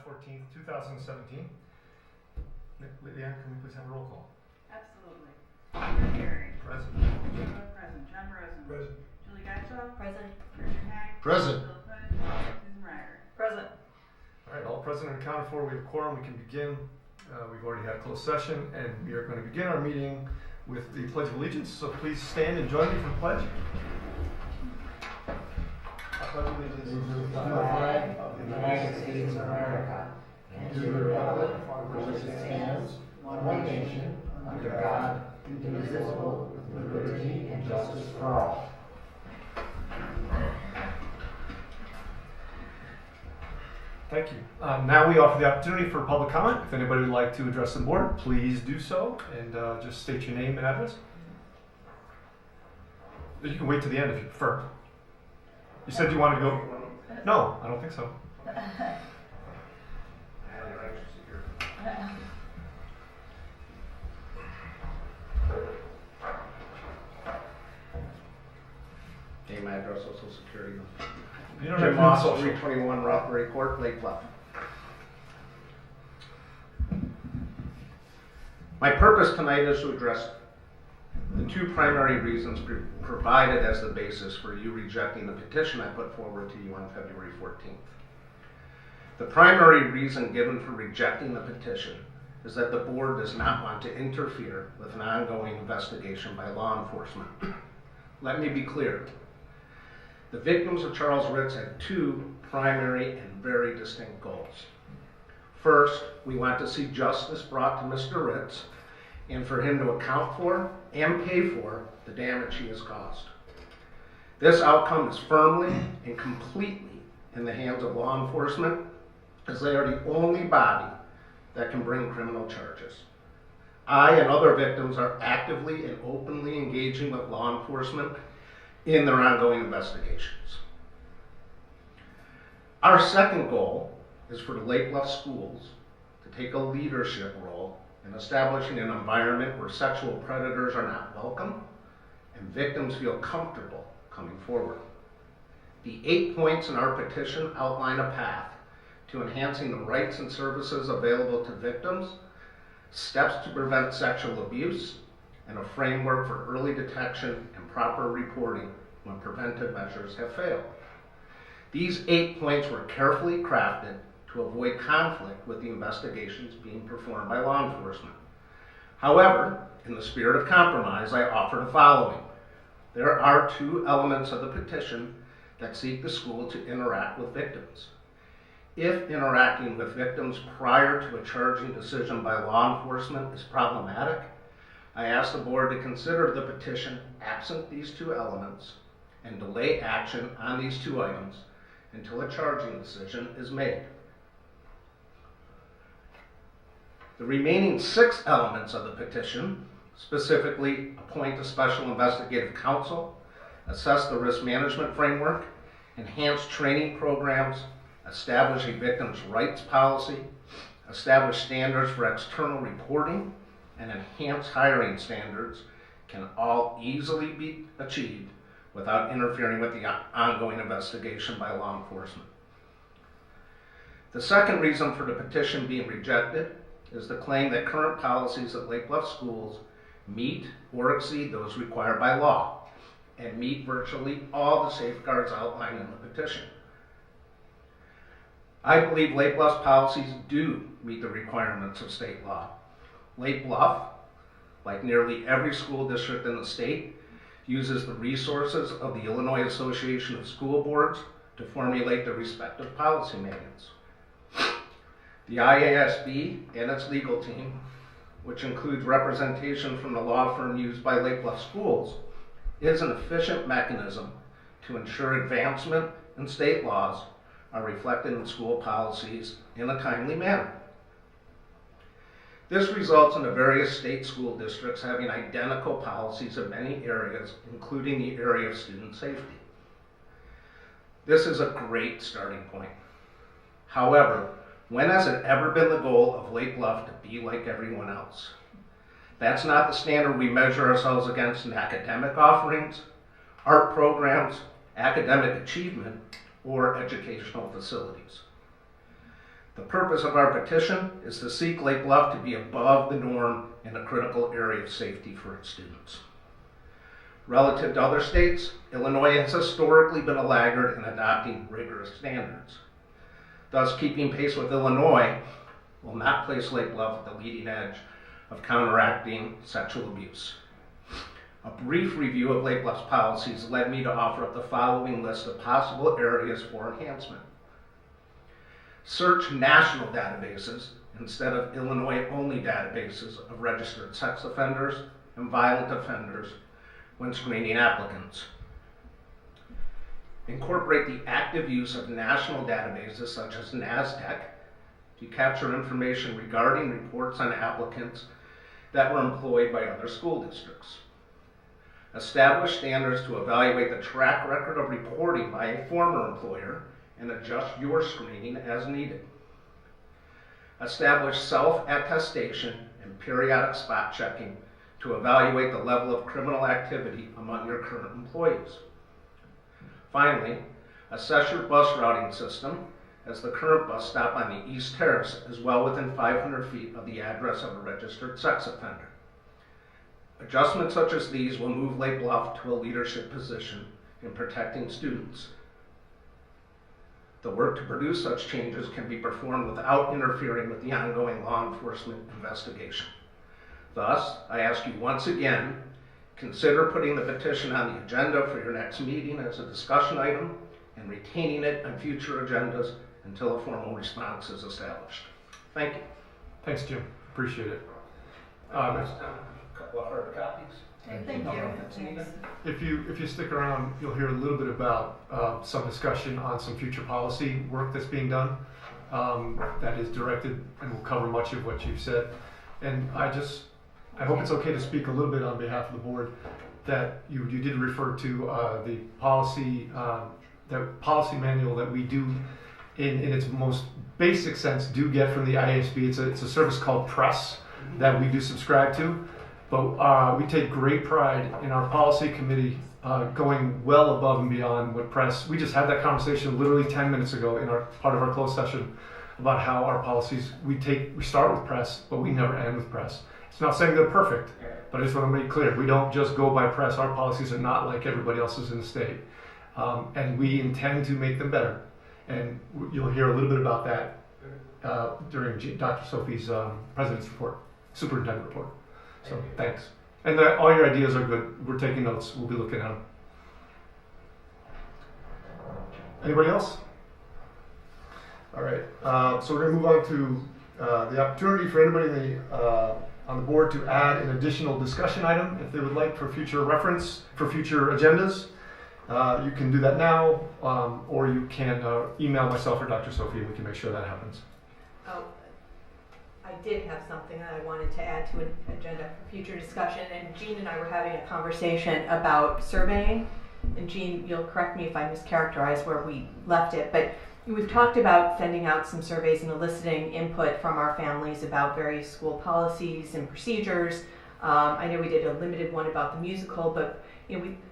14th, 2017. Leanne, can we please have a roll call? Absolutely. Peter Gary. Present. Joe present. John Rosen. Present. Julie Geisel. Present. Richard Hack. Present. Bill Hood. Susan Ryder. Present. All right, all present and accounted for. We have quorum. We can begin. We've already had a closed session, and we are going to begin our meeting with the Pledge of Allegiance. So please stand and join me for the pledge. I pledge allegiance To the flag of the United States of America and to the republic for which it stands, one nation, under God, indivisible, with liberty and justice for all. Thank you. Now we offer the opportunity for public comment. If anybody would like to address the board, please do so, and just state your name and address. You can wait to the end if you prefer. You said you wanted to go. No, I don't think so. Name, address, social security. You don't Jim have Moss, to do social. 321 Rothbury Court, Lake Bluff. My purpose tonight is to address the two primary reasons provided as the basis for you rejecting the petition I put forward to you on February 14th. The primary reason given for rejecting the petition is that the board does not want to interfere with an ongoing investigation by law enforcement. Let me be clear. The victims of Charles Ritz had two primary and very distinct goals. First, we want to see justice brought to Mr. Ritz and for him to account for and pay for the damage he has caused. This outcome is firmly and completely in the hands of law enforcement, as they are the only body that can bring criminal charges. I and other victims are actively and openly engaging with law enforcement in their ongoing investigations. Our second goal is for the Lake Bluff schools to take a leadership role in establishing an environment where sexual predators are not welcome and victims feel comfortable coming forward. The 8 points in our petition outline a path to enhancing the rights and services available to victims, steps to prevent sexual abuse, and a framework for early detection and proper reporting when preventive measures have failed. These 8 points were carefully crafted to avoid conflict with the investigations being performed by law enforcement. However, in the spirit of compromise, I offer the following. There are two elements of the petition that seek the school to interact with victims. If interacting with victims prior to a charging decision by law enforcement is problematic, I ask the board to consider the petition absent these two elements and delay action on these two items until a charging decision is made. The remaining 6 elements of the petition, specifically appoint a special investigative counsel, assess the risk management framework, enhance training programs, establish a victim's rights policy, establish standards for external reporting, and enhance hiring standards, can all easily be achieved without interfering with the ongoing investigation by law enforcement. The second reason for the petition being rejected is the claim that current policies at Lake Bluff schools meet or exceed those required by law and meet virtually all the safeguards outlined in the petition. I believe Lake Bluff's policies do meet the requirements of state law. Lake Bluff, like nearly every school district in the state, uses the resources of the Illinois Association of School Boards to formulate the respective policy manuals. The IASB and its legal team, which includes representation from the law firm used by Lake Bluff schools, is an efficient mechanism to ensure advancement in state laws are reflected in school policies in a timely manner. This results in the various state school districts having identical policies in many areas, including the area of student safety. This is a great starting point. However, when has it ever been the goal of Lake Bluff to be like everyone else? That's not the standard we measure ourselves against in academic offerings, art programs, academic achievement, or educational facilities. The purpose of our petition is to seek Lake Bluff to be above the norm in a critical area of safety for its students. Relative to other states, Illinois has historically been a laggard in adopting rigorous standards. Thus, keeping pace with Illinois will not place Lake Bluff at the leading edge of counteracting sexual abuse. A brief review of Lake Bluff's policies led me to offer up the following list of possible areas for enhancement. Search national databases instead of Illinois-only databases of registered sex offenders and violent offenders when screening applicants. Incorporate the active use of national databases such as NASDAQ to capture information regarding reports on applicants that were employed by other school districts. Establish standards to evaluate the track record of reporting by a former employer and adjust your screening as needed. Establish self-attestation and periodic spot checking to evaluate the level of criminal activity among your current employees. Finally, assess your bus routing system, as the current bus stop on the East Terrace is well within 500 feet of the address of a registered sex offender. Adjustments such as these will move Lake Bluff to a leadership position in protecting students. The work to produce such changes can be performed without interfering with the ongoing law enforcement investigation. Thus, I ask you once again, consider putting the petition on the agenda for your next meeting as a discussion item and retaining it on future agendas until a formal response is established. Thank you. Thanks, Jim. Appreciate it. A couple of hard copies. Thank you. Thanks. If you stick around, you'll hear a little bit about some discussion on some future policy work that's being done that is directed and will cover much of what you've said. And I hope it's okay to speak a little bit on behalf of the board that you did refer to the policy manual that we do in its most basic sense do get from the IASB. It's a service called Press that we do subscribe to. But we take great pride in our policy committee going well above and beyond what Press. We just had that conversation literally 10 minutes ago in our part of our closed session about how our policies we start with Press, but we never end with Press. It's not saying they're perfect, but I just want to make clear we don't just go by Press. Our policies are not like everybody else's in the state, and we intend to make them better. And you'll hear a little bit about that during Dr. Sophie's president's report, superintendent report. So thanks. And all your ideas are good. We're taking notes. We'll be looking at them. Anybody else? All right. So we're going to move on to the opportunity for anybody on the board to add an additional discussion item if they would like for future reference, for future agendas. You can do that now, or you can email myself or Dr. Sophie and we can make sure that happens. Oh, I did have something that I wanted to add to an agenda for future discussion, and Jean and I were having a conversation about surveying, and Jean, you'll correct me if I mischaracterize where we left it, but we've talked about sending out some surveys and eliciting input from our families about various school policies and procedures. I know we did a limited one about the musical, but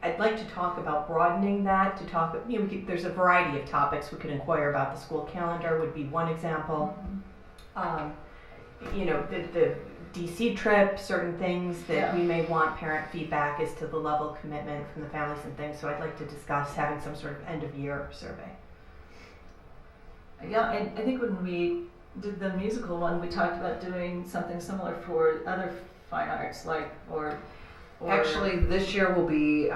I'd like to talk about broadening that to talk. There's a variety of topics we could inquire about. The school calendar would be one example. The DC trip, certain things that we may want parent feedback as to the level of commitment from the families and things. So I'd like to discuss having some sort of end of year survey. Yeah, I think when we did the musical one, we talked about doing something similar for other fine arts, or Actually, this year will be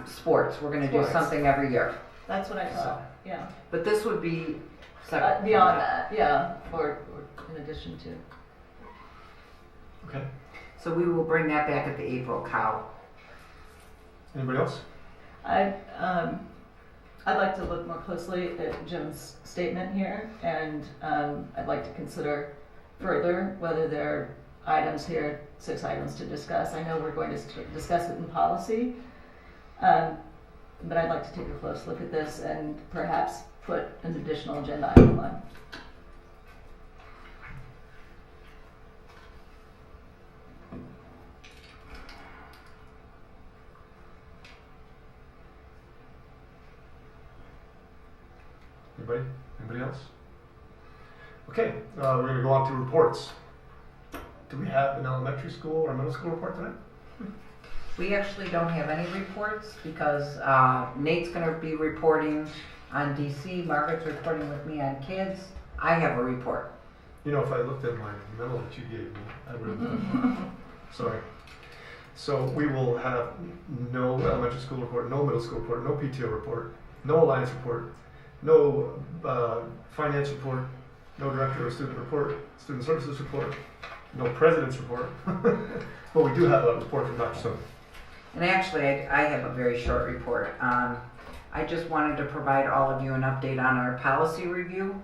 sports. We're going to do Sports. something every year. That's what I thought. Yeah. But this would be separate. Beyond that, yeah, or in addition to. Okay. So we will bring that back at the April cow. Anybody else? I'd like to look more closely at Jim's statement here, and I'd like to consider further whether there are items here, 6 items to discuss. I know we're going to discuss it in policy, but I'd like to take a close look at this and perhaps put an additional agenda item on. Anybody else? Okay, we're going to go on to reports. Do we have an elementary school or middle school report tonight? We actually don't have any reports because Nate's gonna be reporting on DC, Margaret's reporting with me on kids. I have a report. You know, if I looked at my memo that you gave me, I would have. Sorry. So we will have no elementary school report, no middle school report, no PTO report, no alliance report, no finance report, no director of student report, student services report, no president's report. But we do have a report from Dr. Stone. And actually, I have a very short report. I just wanted to provide all of you an update on our policy review.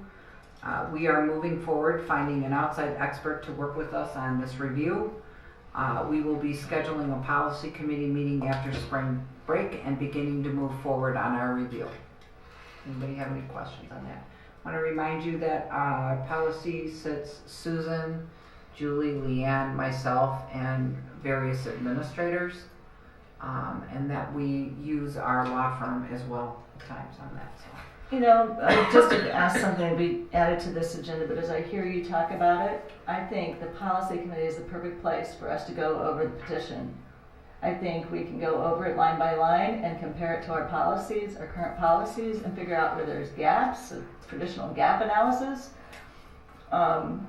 We are moving forward, finding an outside expert to work with us on this review. We will be scheduling a policy committee meeting after spring break and beginning to move forward on our review. Anybody have any questions on that? I want to remind you that policy sits Susan, Julie, Leanne, myself, and various administrators, and that we use our law firm as well at times on that. So. You know, I just did ask something to be added to this agenda, but as I hear you talk about it, I think the policy committee is the perfect place for us to go over the petition. I think we can go over it line by line and compare it to our policies, our current policies, and figure out where there's gaps, a traditional gap analysis, and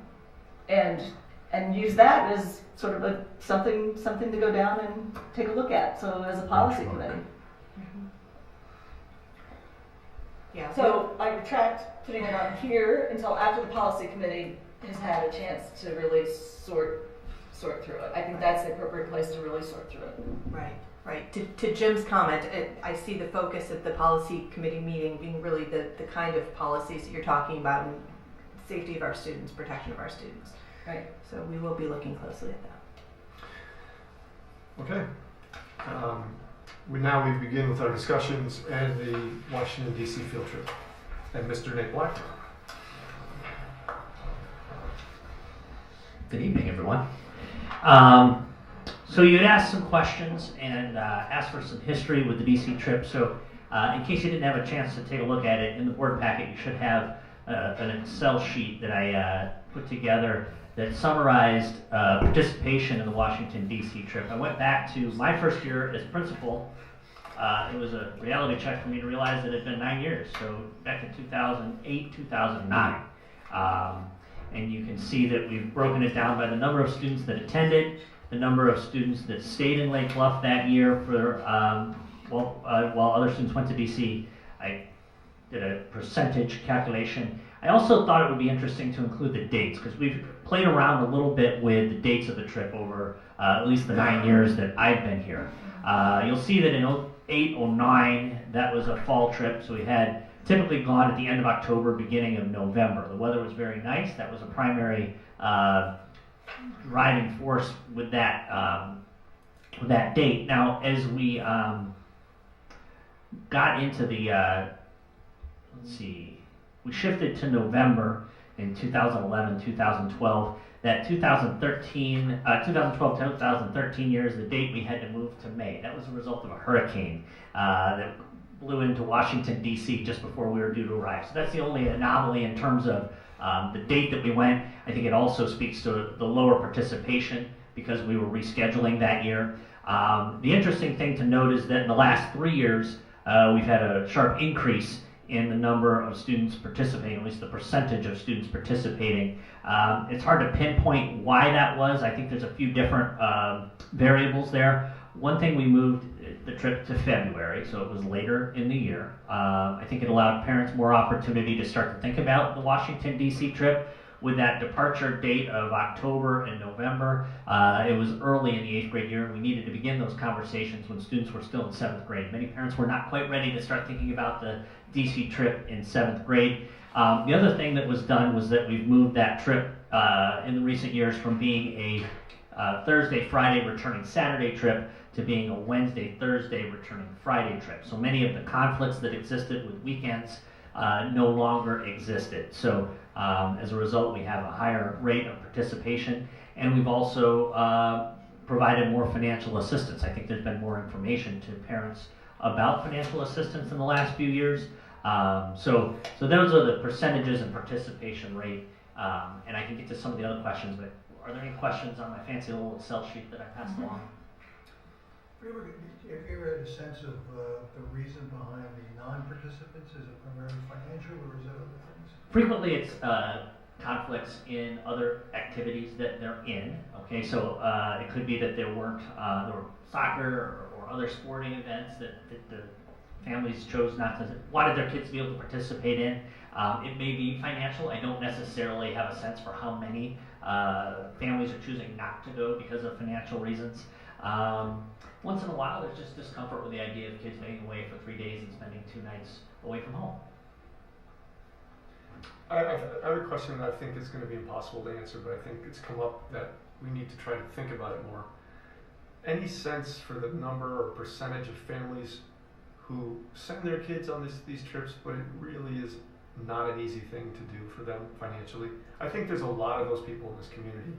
use that as sort of a something to go down and take a look at. So as a policy committee. Yeah. So I retract putting it on here until after the policy committee has had a chance to really sort through it. I think that's the appropriate place to really sort through it. Right. To Jim's comment, I see the focus of the policy committee meeting being really the kind of policies that you're talking about and safety of our students, protection of our students. Right. So we will be looking closely at that. Okay. We begin with our discussions and the Washington D.C. field trip. And Mr. Nate Black. Good evening, everyone. So you had asked some questions and asked for some history with the DC trip. So in case you didn't have a chance to take a look at it, in the board packet you should have an Excel sheet that I put together that summarized participation in the Washington DC trip. I went back to my first year as principal. It was a reality check for me to realize that it had been 9 years, so back in 2008, 2009. And you can see that we've broken it down by the number of students that attended, the number of students that stayed in Lake Bluff that year for while other students went to DC. I did a percentage calculation. I also thought it would be interesting to include the dates because we've played around a little bit with the dates of the trip over at least the 9 years that I've been here. You'll see that in 08, 09, that was a fall trip, so we had typically gone at the end of October, beginning of November. The weather was very nice. That was a primary driving force with that date. Now, as we got into the, we shifted to November in 2011, 2012. That 2012-2013 years, the date we had to move to May. That was a result of a hurricane that blew into Washington, D.C. just before we were due to arrive. So that's the only anomaly in terms of the date that we went. I think it also speaks to the lower participation because we were rescheduling that year. The interesting thing to note is that in the last 3 years, we've had a sharp increase in the number of students participating, at least the percentage of students participating. It's hard to pinpoint why that was. I think there's a few different variables there. One thing, we moved the trip to February, so it was later in the year. I think it allowed parents more opportunity to start to think about the Washington, D.C. trip. With that departure date of October and November, it was early in the 8th grade year, and we needed to begin those conversations when students were still in 7th grade. Many parents were not quite ready to start thinking about the DC trip in 7th grade. The other thing that was done was that we've moved that trip in the recent years from being a Thursday, Friday, returning Saturday trip to being a Wednesday, Thursday, returning Friday trip. So many of the conflicts that existed with weekends no longer existed. So as a result, we have a higher rate of participation, and we've also provided more financial assistance. I think there's been more information to parents about financial assistance in the last few years. So those are the percentages and participation rate And I can get to some of the other questions, but are there any questions on my fancy little Excel sheet that I passed along? Have you ever had a sense of the reason behind the non-participants? Is it primarily financial or is it other things? Frequently, it's conflicts in other activities that they're in. Okay, so it could be that there were soccer or other sporting events that the families chose not to, wanted their kids to be able to participate in. It may be financial. I don't necessarily have a sense for how many families are choosing not to go because of financial reasons. Once in a while, there's just discomfort with the idea of kids being away for 3 days and spending 2 nights away from home. I have a question that I think is going to be impossible to answer, but I think it's come up that we need to try to think about it more. Any sense for the number or percentage of families who send their kids on these trips, but it really is not an easy thing to do for them financially? I think there's a lot of those people in this community.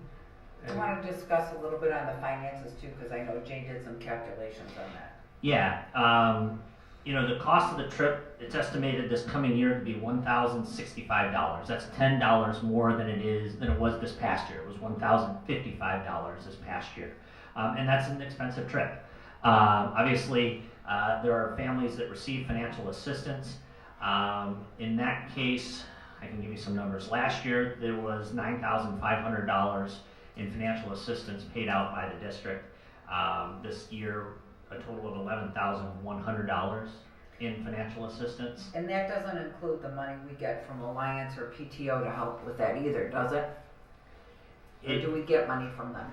I want to discuss a little bit on the finances too, because I know Jane did some calculations on that. Yeah, the cost of the trip, it's estimated this coming year to be $1,065. That's $10 more than it was this past year. It was $1,055 this past year. And that's an expensive trip. Obviously, there are families that receive financial assistance. In that case, I can give you some numbers. Last year, there was $9,500 in financial assistance paid out by the district. This year, a total of $11,100 in financial assistance. And that doesn't include the money we get from Alliance or PTO to help with that either, does it? Or do we get money from them?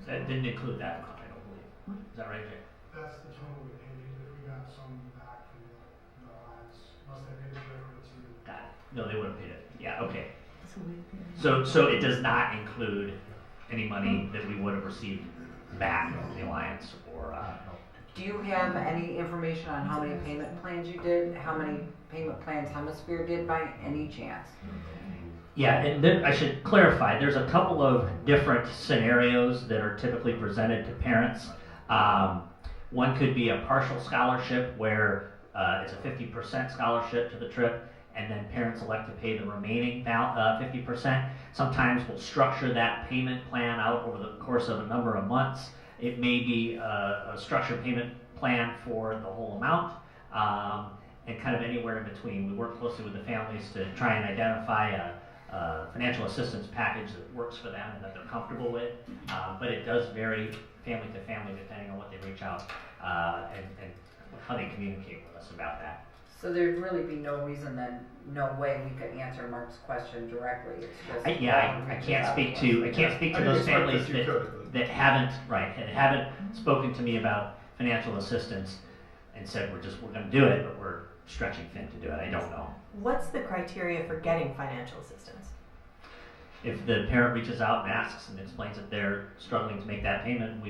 That didn't include that amount, I don't believe. Is that right, Jay? That's the total we paid. We got some back from the Alliance. Must have paid it directly to. Got it. No, they would have paid it. Yeah, okay. So it does not include any money that we would have received back from the Alliance or. Do you have any information on how many payment plans you did? How many payment plans Hemisphere did by any chance? Yeah, and I should clarify, there's a couple of different scenarios that are typically presented to parents. One could be a partial scholarship where it's a 50% scholarship to the trip, and then parents elect to pay the remaining 50%. Sometimes we'll structure that payment plan out over the course of a number of months. It may be a structured payment plan for the whole amount, and kind of anywhere in between. We work closely with the families to try and identify a financial assistance package that works for them and that they're comfortable with, but it does vary family to family depending on what they reach out and how they communicate with us about that. So there'd really be no reason then, no way we could answer Mark's question directly. It's just I can't speak to those families that haven't spoken to me about financial assistance and said we're going to do it, but we're stretching thin to do it. I don't know. What's the criteria for getting financial assistance? If the parent reaches out and asks and explains that they're struggling to make that payment,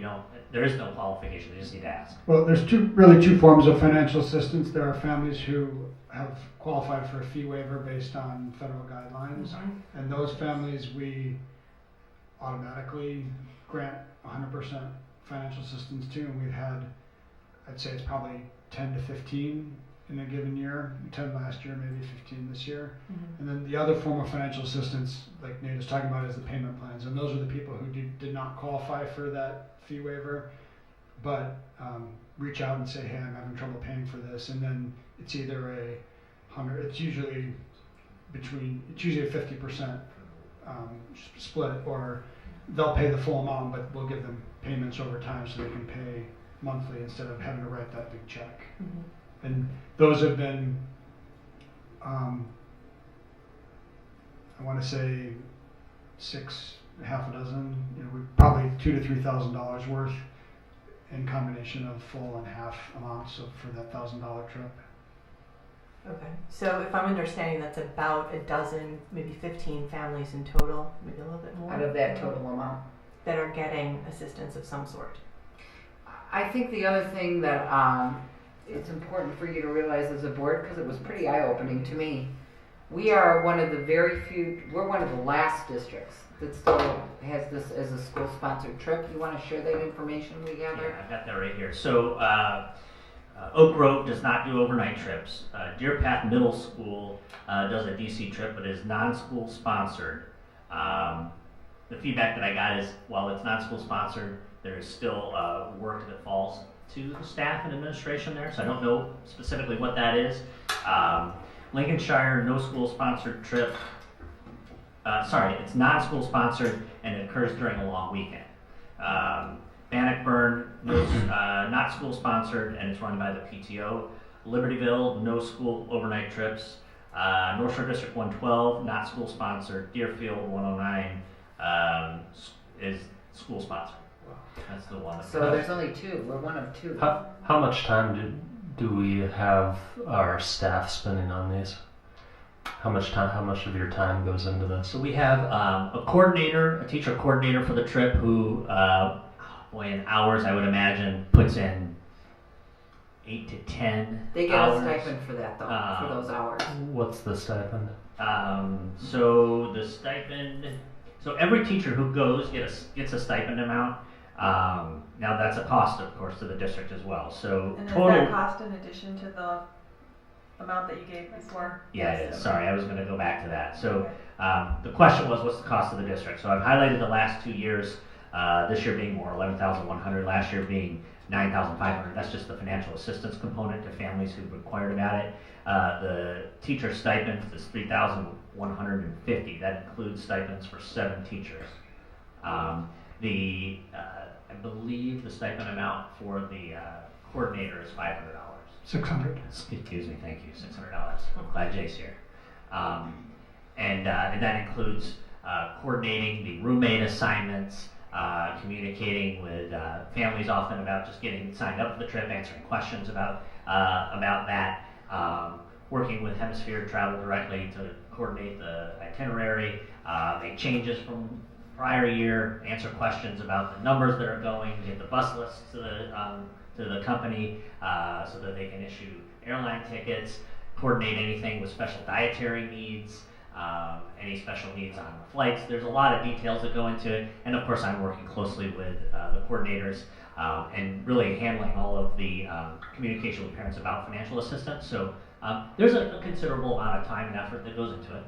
there is no qualification, they just need to ask. Well, there's two forms of financial assistance. There are families who have qualified for a fee waiver based on federal guidelines, and those families we automatically grant 100% financial assistance to, and we've had, I'd say it's probably 10 to 15 in a given year, 10 last year, maybe 15 this year. And then the other form of financial assistance, like Nate is talking about, is the payment plans. And those are the people who did not qualify for that fee waiver, but reach out and say, hey, I'm having trouble paying for this. And then it's either it's usually a 50% split, or they'll pay the full amount, but we'll give them payments over time so they can pay monthly instead of having to write that big check. And those have been, I want to say half a dozen, we probably $2,000 to $3,000 worth in combination of full and half amounts for that $1,000 trip. Okay, so if I'm understanding, that's about a dozen, maybe 15 families in total, maybe a little bit more. Out of that total amount. That are getting assistance of some sort. I think the other thing that it's important for you to realize as a board, because it was pretty eye-opening to me, we are one of the we're one of the last districts that still has this as a school-sponsored trip. You want to share that information we gather? Yeah, I've got that right here. So Oak Grove does not do overnight trips. Deer Path Middle School does a DC trip, but is non-school sponsored. The feedback that I got is, while it's non-school sponsored, there is still work that falls to the staff and administration there, so I don't know specifically what that is. Lincolnshire, no school sponsored trip. It's non-school sponsored and it occurs during a long weekend. Bannockburn, not school sponsored and it's run by the PTO. Libertyville, no school overnight trips. North Shore District 112, not school sponsored. Deerfield 109 is school sponsored. That's the one. So there's only two. We're one of two. How much time do we have our staff spending on these? How much of your time goes into this? So we have a teacher coordinator for the trip who, in hours I would imagine, puts in 8 to 10 They get hours. a stipend for that though, for those hours. What's the stipend? So the stipend, so every teacher who goes gets a stipend amount. Now that's a cost, of course, to the district as well. So And total. is that cost in addition to the amount that you gave before? Yeah, it is. Sorry, I was going to go back to that. So the question was, what's the cost of the district? So I've highlighted the last 2 years. This year being more, 11,100. Last year being 9,500. That's just the financial assistance component to families who've inquired about it. The teacher stipend is 3,150. That includes stipends for 7 teachers. I believe the stipend amount for the coordinator is $500. 600. Excuse me, thank you, $600. I'm glad Jay's here. And that includes coordinating the roommate assignments, communicating with families often about just getting signed up for the trip, answering questions about that, working with Hemisphere Travel directly to coordinate the itinerary, make changes from prior year, answer questions about the numbers that are going, get the bus lists to the company so that they can issue airline tickets, coordinate anything with special dietary needs, any special needs on the flights. There's a lot of details that go into it, and of course I'm working closely with the coordinators and really handling all of the communication with parents about financial assistance. So there's a considerable amount of time and effort that goes into it.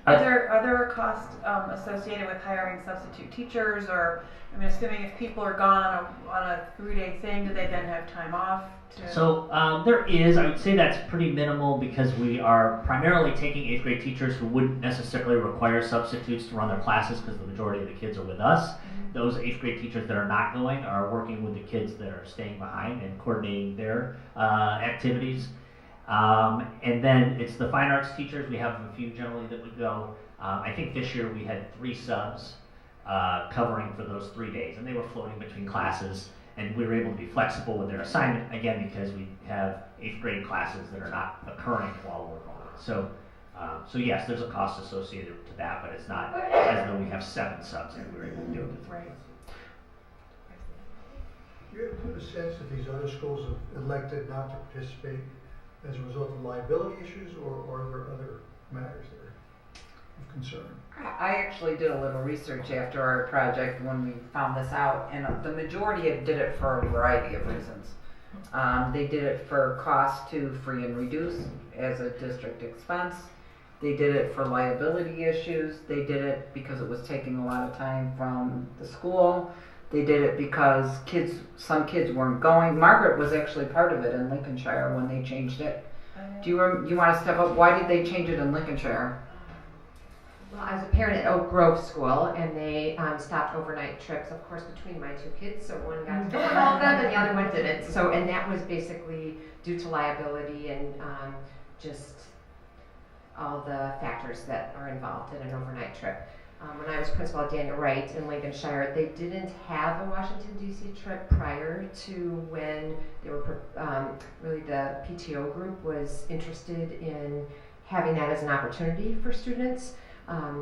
Are there costs associated with hiring substitute teachers, or assuming if people are gone on a 3-day thing, do they then have time off? So there is, I would say that's pretty minimal because we are primarily taking 8th grade teachers who wouldn't necessarily require substitutes to run their classes because the majority of the kids are with us. Mm-hmm. Those 8th grade teachers that are not going are working with the kids that are staying behind and coordinating their activities. And then it's the fine arts teachers. We have a few generally that would go. I think this year we had 3 subs covering for those 3 days, and they were floating between classes. And we were able to be flexible with their assignment, again, because we have 8th grade classes that are not occurring while we're gone. So yes, there's a cost associated to that, but it's not as though we have 7 subs and we're able to do it with 3. Do you have a sense that these other schools have elected not to participate as a result of liability issues, or are there other matters that are of concern? I actually did a little research after our project when we found this out, and the majority did it for a variety of reasons. They did it for cost to free and reduce as a district expense. They did it for liability issues. They did it because it was taking a lot of time from the school. They did it because some kids weren't going. Margaret was actually part of it in Lincolnshire when they changed it. Do you want to step up? Why did they change it in Lincolnshire? Well, I was a parent at Oak Grove School, and they stopped overnight trips, of course, between my 2 kids. So one got to go with all of them, and the other one didn't. So, and that was basically due to liability and just all the factors that are involved in an overnight trip. When I was principal at Daniel Wright in Lincolnshire, they didn't have a Washington, D.C. trip prior to when they were really the PTO group was interested in having that as an opportunity for students.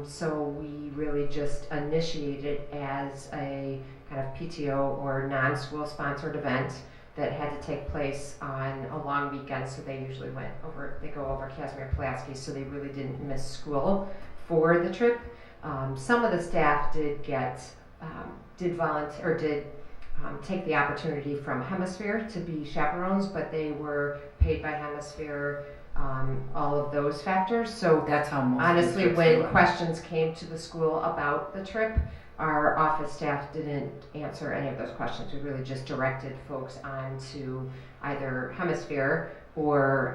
So we really just initiated as a kind of PTO or non-school sponsored event that had to take place on a long weekend. So they usually go over Casimir Pulaski, so they really didn't miss school for the trip. Some of the staff did volunteer, or did take the opportunity from Hemisphere to be chaperones, but they were paid by Hemisphere, all of those factors. So That's how most honestly, districts when do it. questions came to the school about the trip, our office staff didn't answer any of those questions. We really just directed folks on to either Hemisphere or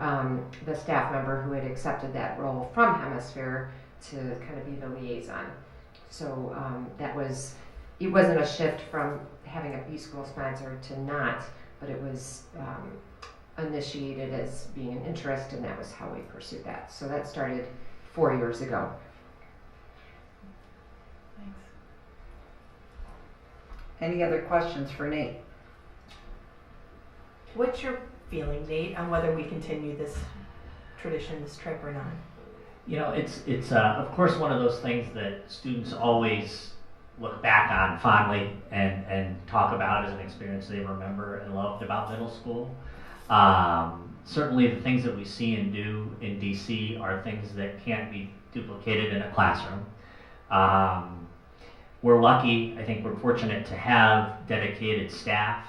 the staff member who had accepted that role from Hemisphere to kind of be the liaison. So it wasn't a shift from having a B school sponsor to not, but it was initiated as being an interest, and that was how we pursued that. So that started 4 years ago. Thanks. Any other questions for Nate? What's your feeling, Nate, on whether we continue this tradition, this trip, or not? You know, it's of course one of those things that students always look back on fondly and talk about as an experience they remember and loved about middle school. Certainly the things that we see and do in DC are things that can't be duplicated in a classroom. We're lucky, I think we're fortunate to have dedicated staff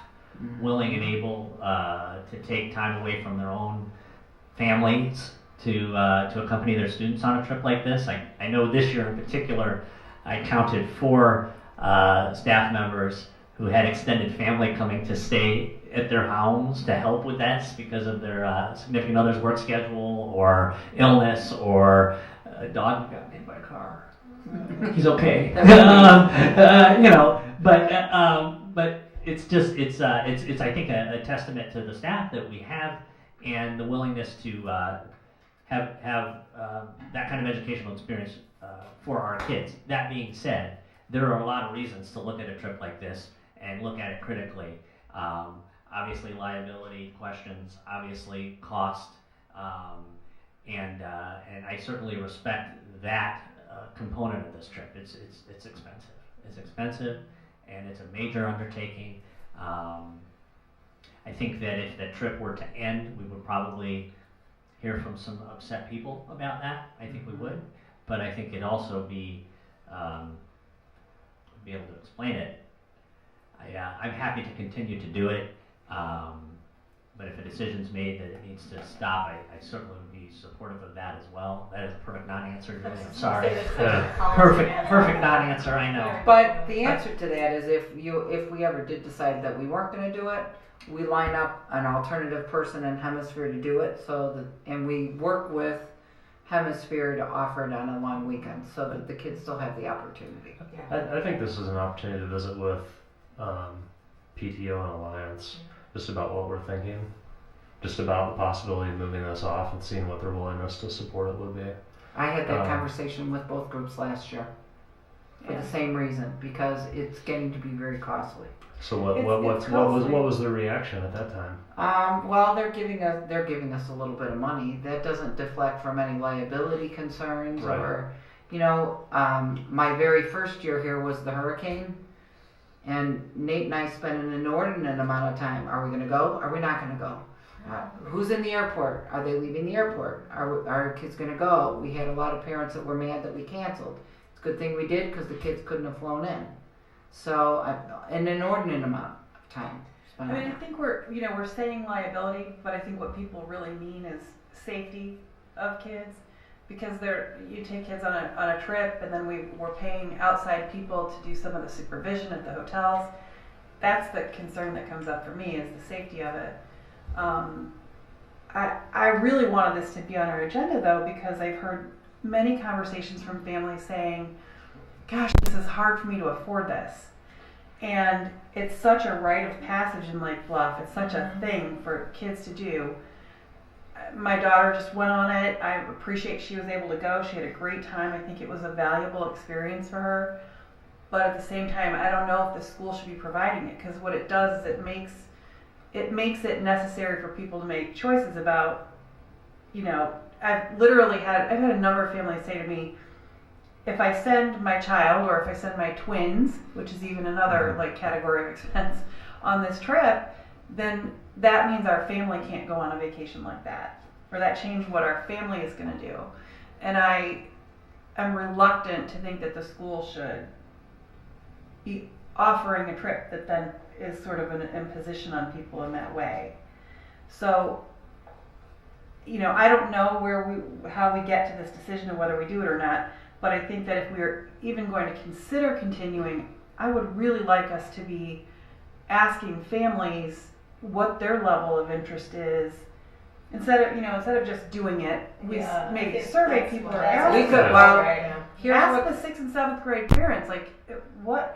willing and able to take time away from their own families to accompany their students on a trip like this. I know this year in particular, I counted 4 staff members who had extended family coming to stay at their homes to help with that because of their significant other's work schedule or illness or a dog who got hit by a car. He's okay. You know, but it's just it's I think a testament to the staff that we have and the willingness to have that kind of educational experience for our kids. That being said, there are a lot of reasons to look at a trip like this and look at it critically. Obviously, liability questions, obviously cost, and I certainly respect that component of this trip. It's expensive. It's expensive, and it's a major undertaking. I think that if the trip were to end, we would probably hear from some upset people about that. I think we would, but I think it'd also be able to explain it. I'm happy to continue to do it, but if a decision's made that it needs to stop, I certainly would be supportive of that as well. That is a perfect non-answer, Julie. I'm sorry. Perfect non-answer, I know. But the answer to that is if we ever did decide that we weren't going to do it, we line up an alternative person in Hemisphere to do it, and we work with Hemisphere to offer it on a long weekend so that the kids still have the opportunity. I think this is an opportunity to visit with PTO and Alliance just about what we're thinking, just about the possibility of moving this off and seeing what their willingness to support it would be. I had that conversation with both groups last year for the same reason, because it's getting to be very costly. So what was the reaction at that time? Well, they're giving us a little bit of money. That doesn't deflect from any liability concerns, Right. or, my very first year here was the hurricane, and Nate and I spent an inordinate amount of time. Are we going to go? Are we not going to go? Who's in the airport? Are they leaving the airport? Are our kids going to go? We had a lot of parents that were mad that we canceled. It's a good thing we did because the kids couldn't have flown in. So an inordinate amount of time spent on I that. think we're saying liability, but I think what people really mean is safety of kids, because you take kids on a trip, and then we're paying outside people to do some of the supervision at the hotels. That's the concern that comes up for me, is the safety of it. I really wanted this to be on our agenda though, because I've heard many conversations from families saying, gosh, this is hard for me to afford this. And it's such a rite of passage in Lake Bluff. It's such a thing for kids to do. My daughter just went on it. I appreciate she was able to go. She had a great time. I think it was a valuable experience for her. But at the same time, I don't know if the school should be providing it, because what it does is it makes it necessary for people to make choices about, I've had a number of families say to me, if I send my child, or if I send my twins, which is even another category of expense, on this trip, then that means our family can't go on a vacation like that, or that changed what our family is going to do. And I am reluctant to think that the school should be offering a trip that then is sort of an imposition on people in that way. So, I don't know how we get to this decision of whether we do it or not, but I think that if we're even going to consider continuing, I would really like us to be asking families what their level of interest is. Instead of just doing it, we Yeah, I maybe think survey that's people what or I- ask We them. could, well, Right. here's Ask what, the 6th and 7th grade parents, like, what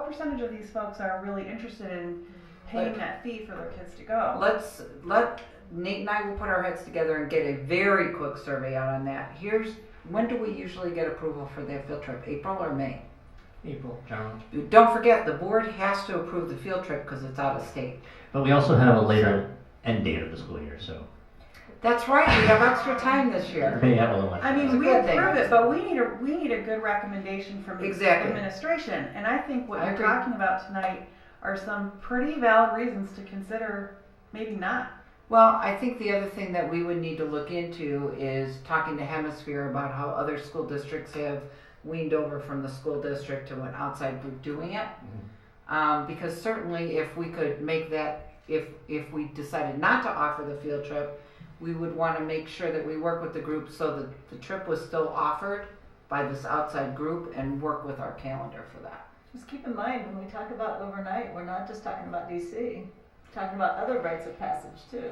percentage of these folks are really interested in paying that fee for their kids to go? let Nate and I will put our heads together and get a very quick survey out on that. When do we usually get approval for that field trip? April or May? April, generally. Don't forget, the board has to approve the field trip because it's out of state. But we also have a later end date of the school year, so That's right, we have extra time this year. we have a little extra. I It's a mean, we good thing. approve it, but we need a good recommendation from the Exactly. administration. And I think what I you're agree. talking about tonight are some pretty valid reasons to consider maybe not. Well, I think the other thing that we would need to look into is talking to Hemisphere about how other school districts have weaned over from the school district to an outside group doing it. Because certainly if we could make that, if we decided not to offer the field trip, we would want to make sure that we work with the group so that the trip was still offered by this outside group and work with our calendar for that. Just keep in mind, when we talk about overnight, we're not just talking about DC. We're talking about other rites of passage too.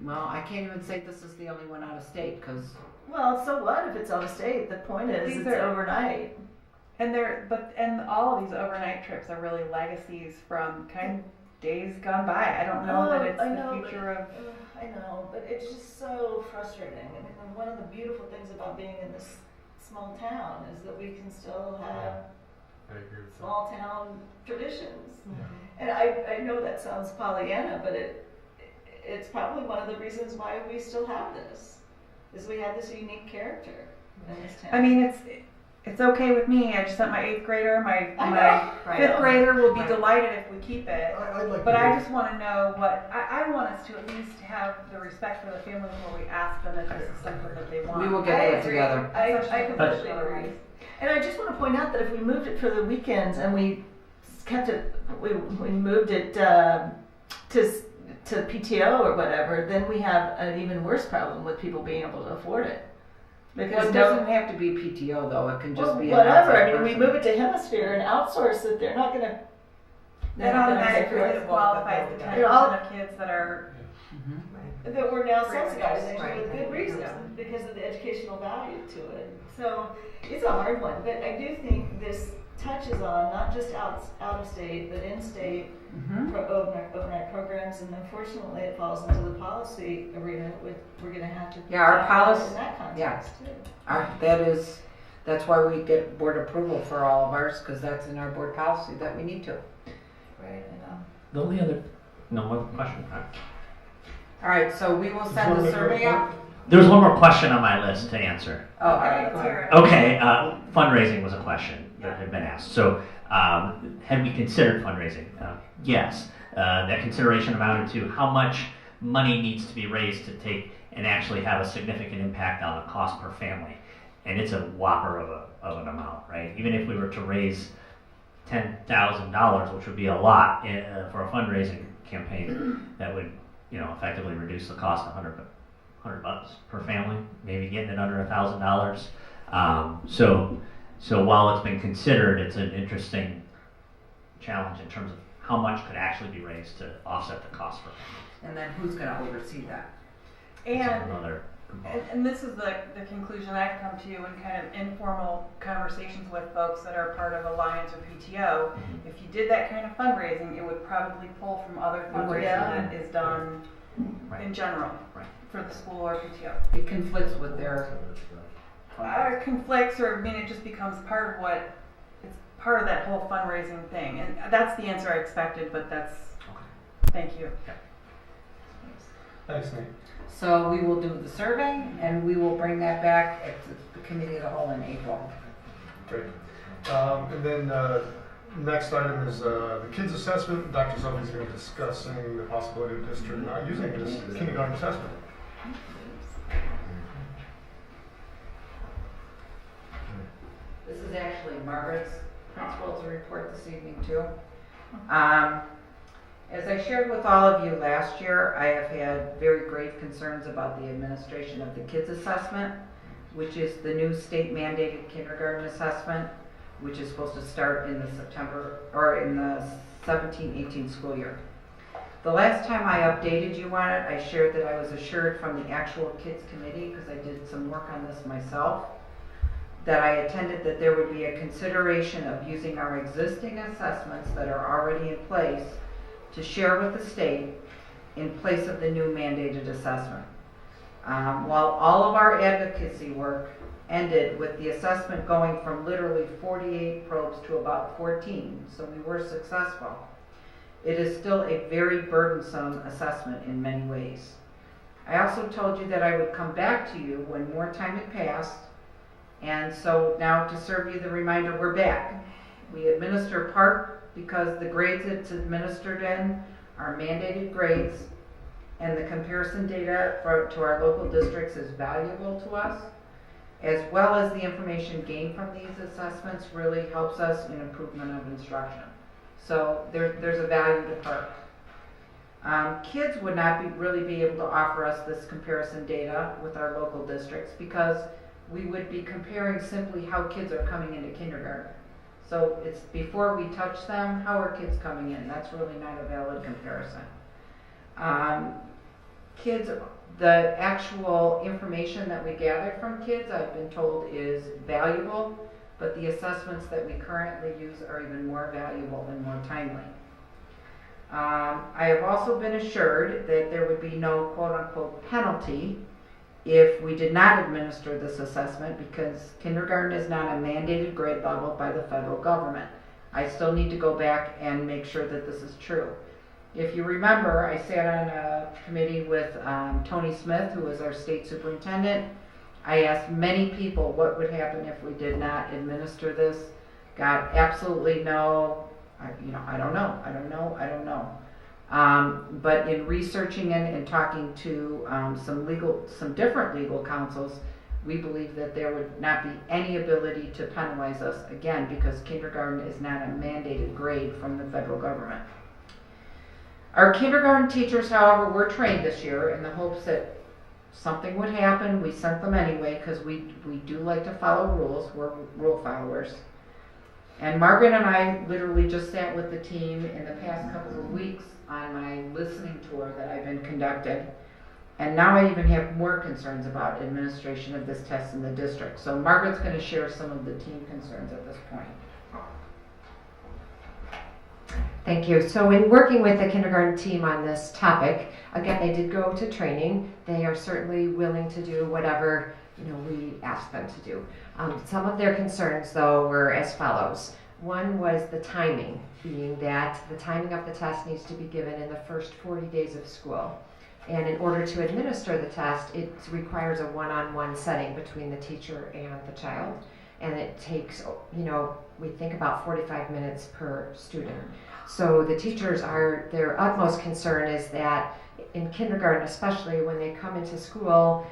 I can't even say this is the only one out of state because Well, so what if it's out of state? The point is, These it's are- overnight. And all of these overnight trips are really legacies from kind of days gone by. I don't know that it's I know, the future of. I know, but it's just so frustrating. I mean, one of the beautiful things about being in this small town is that we can still have I agree with that. small town traditions. And I know that sounds Pollyanna, but it's probably one of the reasons why we still have this, is we have this unique character in this town. I mean, it's okay with me. I just sent my 8th grader, my I know, right. 5th grader will be Right. delighted if we keep it. I'd like But to I hear- just want to know I want us to at least have the respect for the families where we ask them if this is something that they want. we will get I that agree. together. I completely agree. And I just want to point out that if we moved it for the weekends and we kept it, we moved it to PTO or whatever, then we have an even worse problem with people being able to afford it. Well, Because it doesn't have to be PTO though, it can just well, be an whatever. outside I mean, we person. move it to Hemisphere and outsource it. They're not going to. That automatically disqualifies the 10% of kids that are. Mhm. That we're now Right. subsidizing Right. with good reason because of the educational value to it. So it's a hard one, but I do think this touches on not just out of state, but in state Mhm. overnight programs, and unfortunately it falls into the policy arena, which we're going to have to Yeah, our talk about policy- in that context too. That's why we get board approval for all of ours, because that's in our board policy that we need to. Right, I know. The only other, no more question. All right, so we will Just send wanna the make a survey out. point. There's one more question on my list to answer. Oh, all right, go Let's hear ahead. it. Okay, fundraising was a question that had been asked. So, had we considered fundraising? Yes. That consideration amounted to how much money needs to be raised to take and actually have a significant impact on the cost per family. And it's a whopper of an amount, right? Even if we were to raise $10,000, which would be a lot for a fundraising campaign, that would, effectively reduce the cost $100 per family, maybe getting it under $1,000. So while it's been considered, it's an interesting challenge in terms of how much could actually be raised to offset the cost for families. And then who's gonna oversee that? That's And another component. And this is the conclusion I've come to in kind of informal conversations with folks that are part of Alliance or PTO. Mhm. If you did that kind of fundraising, it would probably pull from other fundraising Yeah. that is done Right. in general Right. for the school or PTO. It conflicts with their. Conflicts, or I mean, it just becomes part of it's part of that whole fundraising thing. And that's the answer I expected, but thank you. Thanks, Nate. So we will do the survey and we will bring that back at the committee of the whole in April. Great. And then next item is the kids assessment. Dr. Sophie's going to be discussing the possibility of district not using this kindergarten assessment. This is actually Margaret's principal's report this evening too. As I shared with all of you last year, I have had very grave concerns about the administration of the kids assessment, which is the new state mandated kindergarten assessment, which is supposed to start in the September or in the 17-18 school year. The last time I updated you on it, I shared that I was assured from the actual kids committee, because I did some work on this myself, that I attended that there would be a consideration of using our existing assessments that are already in place to share with the state in place of the new mandated assessment. While all of our advocacy work ended with the assessment going from literally 48 probes to about 14, so we were successful, it is still a very burdensome assessment in many ways. I also told you that I would come back to you when more time had passed, and so now to serve you the reminder, we're back. We administer part because the grades it's administered in are mandated grades, and the comparison data to our local districts is valuable to us, as well as the information gained from these assessments really helps us in improvement of instruction. So there's a value to PERC. Kids would not really be able to offer us this comparison data with our local districts because we would be comparing simply how kids are coming into kindergarten. So it's before we touch them, how are kids coming in? That's really not a valid comparison. Kids, the actual information that we gather from kids, I've been told, is valuable, but the assessments that we currently use are even more valuable and more timely. I have also been assured that there would be no quote-unquote penalty if we did not administer this assessment because kindergarten is not a mandated grade level by the federal government. I still need to go back and make sure that this is true. If you remember, I sat on a committee with Tony Smith, who was our state superintendent. I asked many people what would happen if we did not administer this. Got absolutely no, I don't know. But in researching it and talking to some different legal counsels, we believe that there would not be any ability to penalize us again because kindergarten is not a mandated grade from the federal government. Our kindergarten teachers, however, were trained this year in the hopes that something would happen. We sent them anyway because we do like to follow rules. We're rule followers. And Margaret and I literally just sat with the team in the past couple of weeks on my listening tour that I've been conducting. And now I even have more concerns about administration of this test in the district. So Margaret's going to share some of the team concerns at this point. Thank you. So in working with the kindergarten team on this topic, again, they did go to training. They are certainly willing to do whatever we ask them to do. Some of their concerns, though, were as follows. One was the timing, being that the timing of the test needs to be given in the first 40 days of school. And in order to administer the test, it requires a one-on-one setting between the teacher and the child. And it takes, we think about 45 minutes per student. So the teachers their utmost concern is that in kindergarten, especially when they come into school,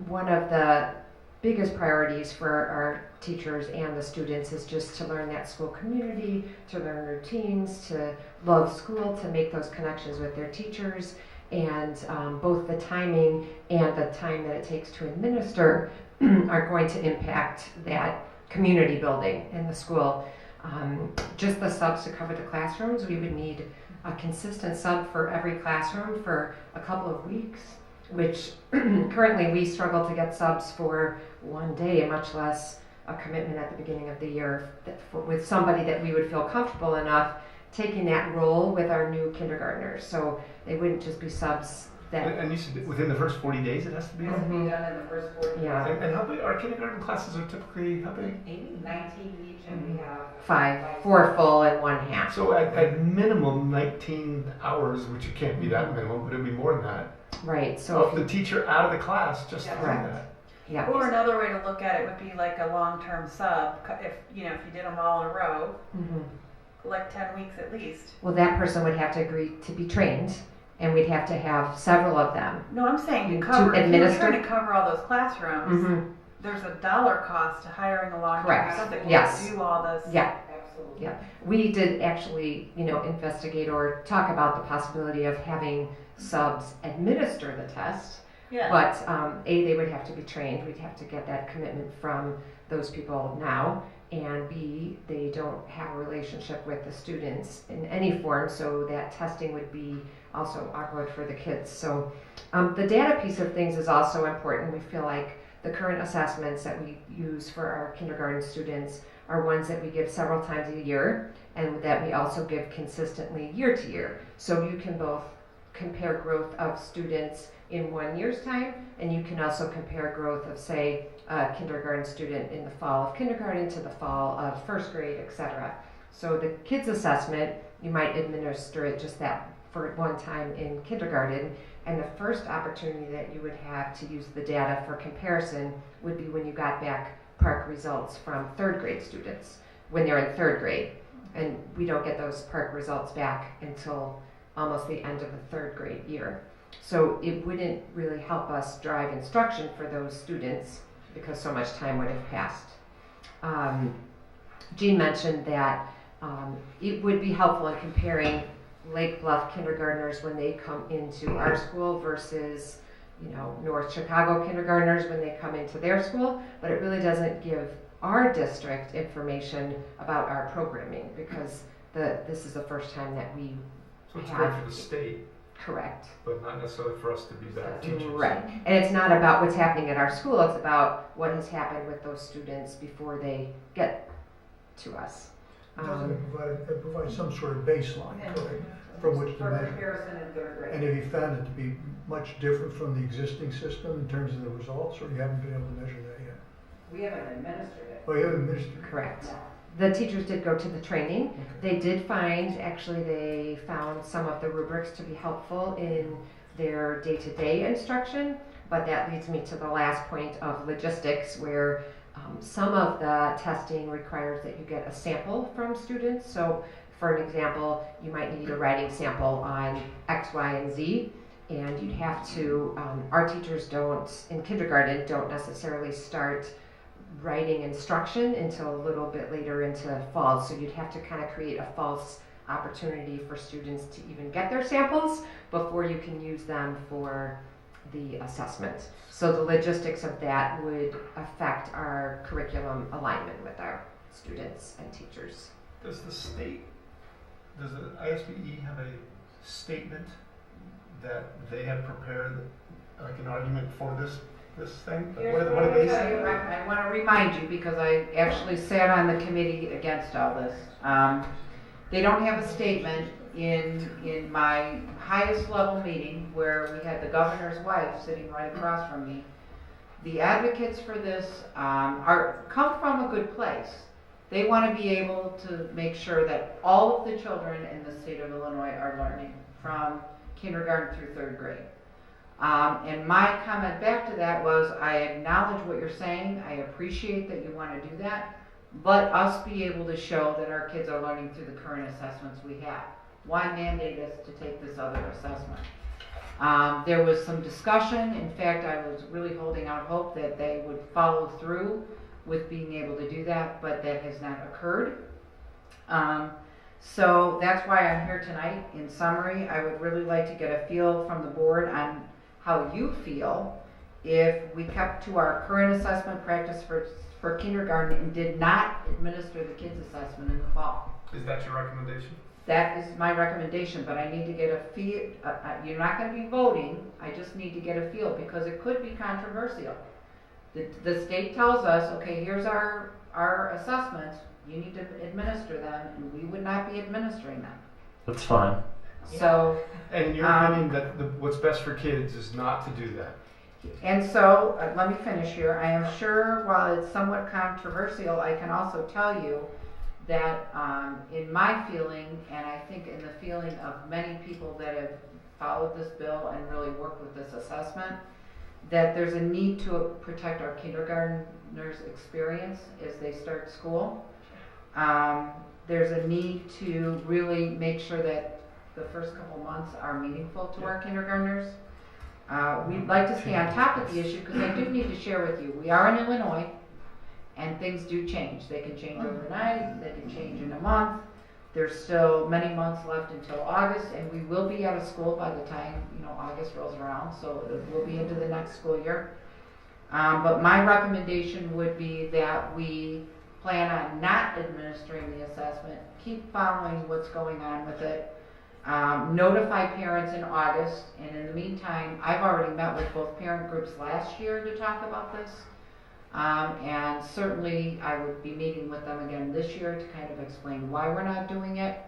one of the biggest priorities for our teachers and the students is just to learn that school community, to learn routines, to love school, to make those connections with their teachers. And both the timing and the time that it takes to administer are going to impact that community building in the school. Just the subs to cover the classrooms, we would need a consistent sub for every classroom for a couple of weeks, which currently we struggle to get subs for one day, much less a commitment at the beginning of the year with somebody that we would feel comfortable enough taking that role with our new kindergartners. So they wouldn't just be subs that. And you said within the first 40 days it has to be? It has to be done in the first 40 days. Yeah. And how big, our kindergarten classes are typically, how big? 19 each, and we have 4 full and 1 half. So at minimum 19 hours, which it can't be that minimum, but it'd be more than that. Right. So Of the teacher out of the class just to do Correct. that. yeah. Or another way to look at it would be like a long-term sub. If you did them all in a row, Mhm. like 10 weeks at least. Well, that person would have to agree to be trained, and we'd have to have several of them. No, I'm saying To if you were administer? trying to cover all those classrooms, Mm-hmm. there's a dollar cost to hiring a long-term Correct. sub that Yes. can do all this. Yeah. Absolutely. Yeah, we did actually, investigate or talk about the possibility of having subs administer the test. Yeah. But A, they would have to be trained. We'd have to get that commitment from those people now. And B, they don't have a relationship with the students in any form, so that testing would be also awkward for the kids. So the data piece of things is also important. We feel like the current assessments that we use for our kindergarten students are ones that we give several times a year and that we also give consistently year to year. So you can both compare growth of students in 1 year's time, and you can also compare growth of, say, a kindergarten student in the fall of kindergarten to the fall of first grade, etc. So the kids assessment, you might administer it just that for one time in kindergarten, and the first opportunity that you would have to use the data for comparison would be when you got back PARC results from third grade students, when they're in third grade. And we don't get those PARC results back until almost the end of the third grade year. So it wouldn't really help us drive instruction for those students because so much time would have passed. Jean mentioned that it would be helpful in comparing Lake Bluff kindergartners when they come into our school versus North Chicago kindergartners when they come into their school, but it really doesn't give our district information about our programming because this is the first time that we So it's have. good for the state, Correct. but not necessarily for us to be better teachers. Right. And it's not about what's happening at our school, it's about what has happened with those students before they get to us. Doesn't it provide some sort of baseline, correct, from which to For measure? comparison in third grade. And have you found it to be much different from the existing system in terms of the results, or you haven't been able to measure that yet? We haven't administered it. Oh, you haven't administered it? Correct. No. The teachers did go to the training. Okay. They did they found some of the rubrics to be helpful in their day-to-day instruction, but that leads me to the last point of logistics, where some of the testing requires that you get a sample from students. So for an example, you might need a writing sample on X, Y, and Z, and you'd have to, our teachers in kindergarten don't necessarily start writing instruction until a little bit later into fall, so you'd have to kind of create a false opportunity for students to even get their samples before you can use them for the assessment. So the logistics of that would affect our curriculum alignment with our students and teachers. Does the ISBE have a statement that they have prepared, like an argument for this thing? What do they say? I want to remind you, because I actually sat on the committee against all this. They don't have a statement in my highest level meeting where we had the governor's wife sitting right across from me. The advocates for this come from a good place. They want to be able to make sure that all of the children in the state of Illinois are learning from kindergarten through third grade. And my comment back to that was, I acknowledge what you're saying, I appreciate that you want to do that, let us be able to show that our kids are learning through the current assessments we have. Why mandate us to take this other assessment? There was some discussion, in fact I was really holding out hope that they would follow through with being able to do that, but that has not occurred. So that's why I'm here tonight. In summary, I would really like to get a feel from the board on how you feel if we kept to our current assessment practice for kindergarten and did not administer the kids assessment in the fall. Is that your recommendation? That is my recommendation, but I need to get a feel. You're not going to be voting. I just need to get a feel because it could be controversial. The state tells us, okay, here's our assessments. You need to administer them, and we would not be administering them. That's fine. So, And in your opinion, that what's best for kids is not to do that? and so, let me finish here. I am sure while it's somewhat controversial, I can also tell you that in my feeling, and I think in the feeling of many people that have followed this bill and really worked with this assessment, that there's a need to protect our kindergartners' experience as they start school. There's a need to really make sure that the first couple months are meaningful to our kindergartners. We'd like to stay on top of the issue because I do need to share with you, we are in Illinois and things do change. They can change overnight, they can change in a month. There's still many months left until August, and we will be out of school by the time, August rolls around, so we'll be into the next school year. But my recommendation would be that we plan on not administering the assessment, keep following what's going on with it, notify parents in August, and in the meantime, I've already met with both parent groups last year to talk about this. And certainly I would be meeting with them again this year to kind of explain why we're not doing it.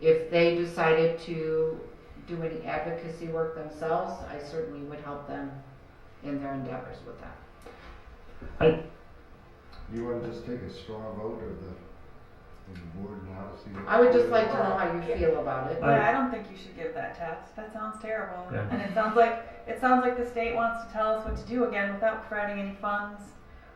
If they decided to do any advocacy work themselves, I certainly would help them in their endeavors with that. You want to just take a straw vote of the board now to see? I would just like to know how you feel about it. Yeah, I don't think you should give that test. That sounds terrible. Yeah. And it sounds like the state wants to tell us what to do again without providing any funds.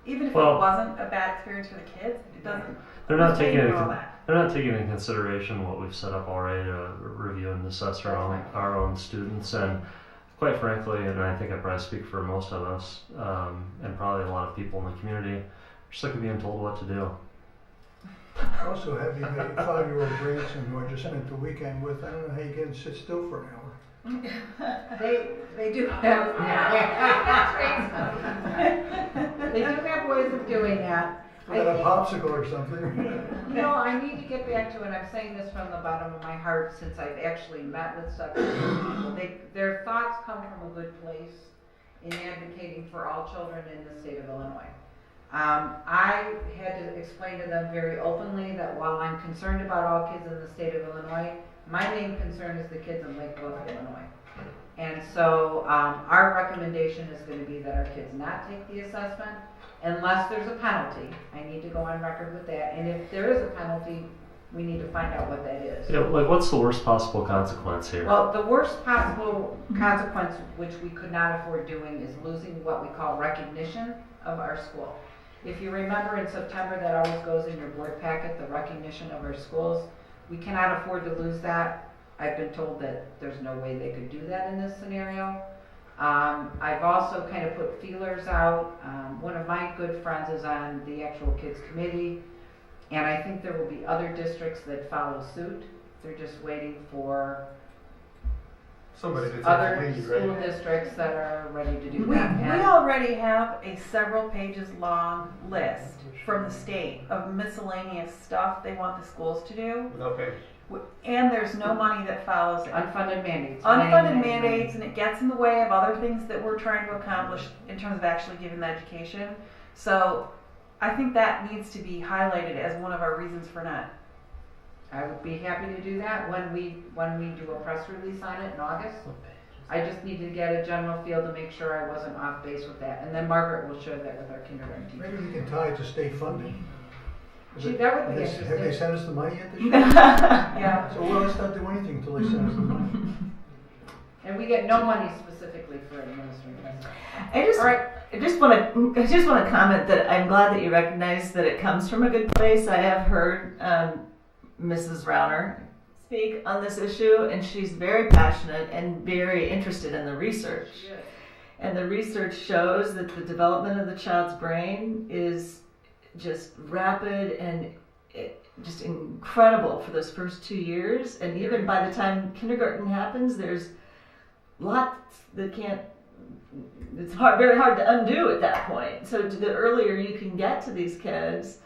Even if Well, it wasn't a bad experience for the kids, it doesn't. They're not who's paying taking for all into that? they're not taking into consideration what we've set up already to review and assess our own students, and quite frankly, and I think I probably speak for most of us, and probably a lot of people in the community, are sick of being told what to do. Also, having a 5-year-old grandson who I just spent the weekend with, I don't know how you get him to sit still for an hour. They do have they do have ways of doing that. Got a popsicle or something. I need to get back to it. I'm saying this from the bottom of my heart since I've actually met with several people. Their thoughts come from a good place in advocating for all children in the state of Illinois. I had to explain to them very openly that while I'm concerned about all kids in the state of Illinois, my main concern is the kids in Lake Bluff, Illinois. And so our recommendation is going to be that our kids not take the assessment unless there's a penalty. I need to go on record with that. And if there is a penalty, we need to find out what that is. Yeah, like what's the worst possible consequence here? Well, the worst possible consequence, which we could not afford doing, is losing what we call recognition of our school. If you remember in September, that always goes in your board packet, the recognition of our schools. We cannot afford to lose that. I've been told that there's no way they could do that in this scenario. I've also kind of put feelers out. One of my good friends is on the actual kids committee, and I think there will be other districts that follow suit. They're just waiting for Somebody that's other at the lead, school right? districts that are ready to do We that. And already have a several pages long list from the state of miscellaneous stuff they want the schools to do. Without paying. And there's no money that follows it. unfunded mandates. Unfunded mandates, and it gets in the way of other things that we're trying to accomplish in terms of actually giving the education. So I think that needs to be highlighted as one of our reasons for not. I would be happy to do that when we do a press release on it in August. I just need to get a general feel to make sure I wasn't off base with that. And then Margaret will share that with our kindergarten teachers. Maybe we can tie it to state funding. Is Gee, it- that would be Have they interesting. sent us the money yet this year? Yeah. So let's not do anything until they send us the money. And we get no money specifically for administering this. I just want to comment that I'm glad that you recognize that it comes from a good place. I have heard Mrs. Rauner speak on this issue, and she's very passionate and very interested in the research. And the research shows that the development of the child's brain is just rapid and just incredible for those first 2 years. And even by the time kindergarten happens, there's lots that it's very hard to undo at that point. So the earlier you can get to these kids,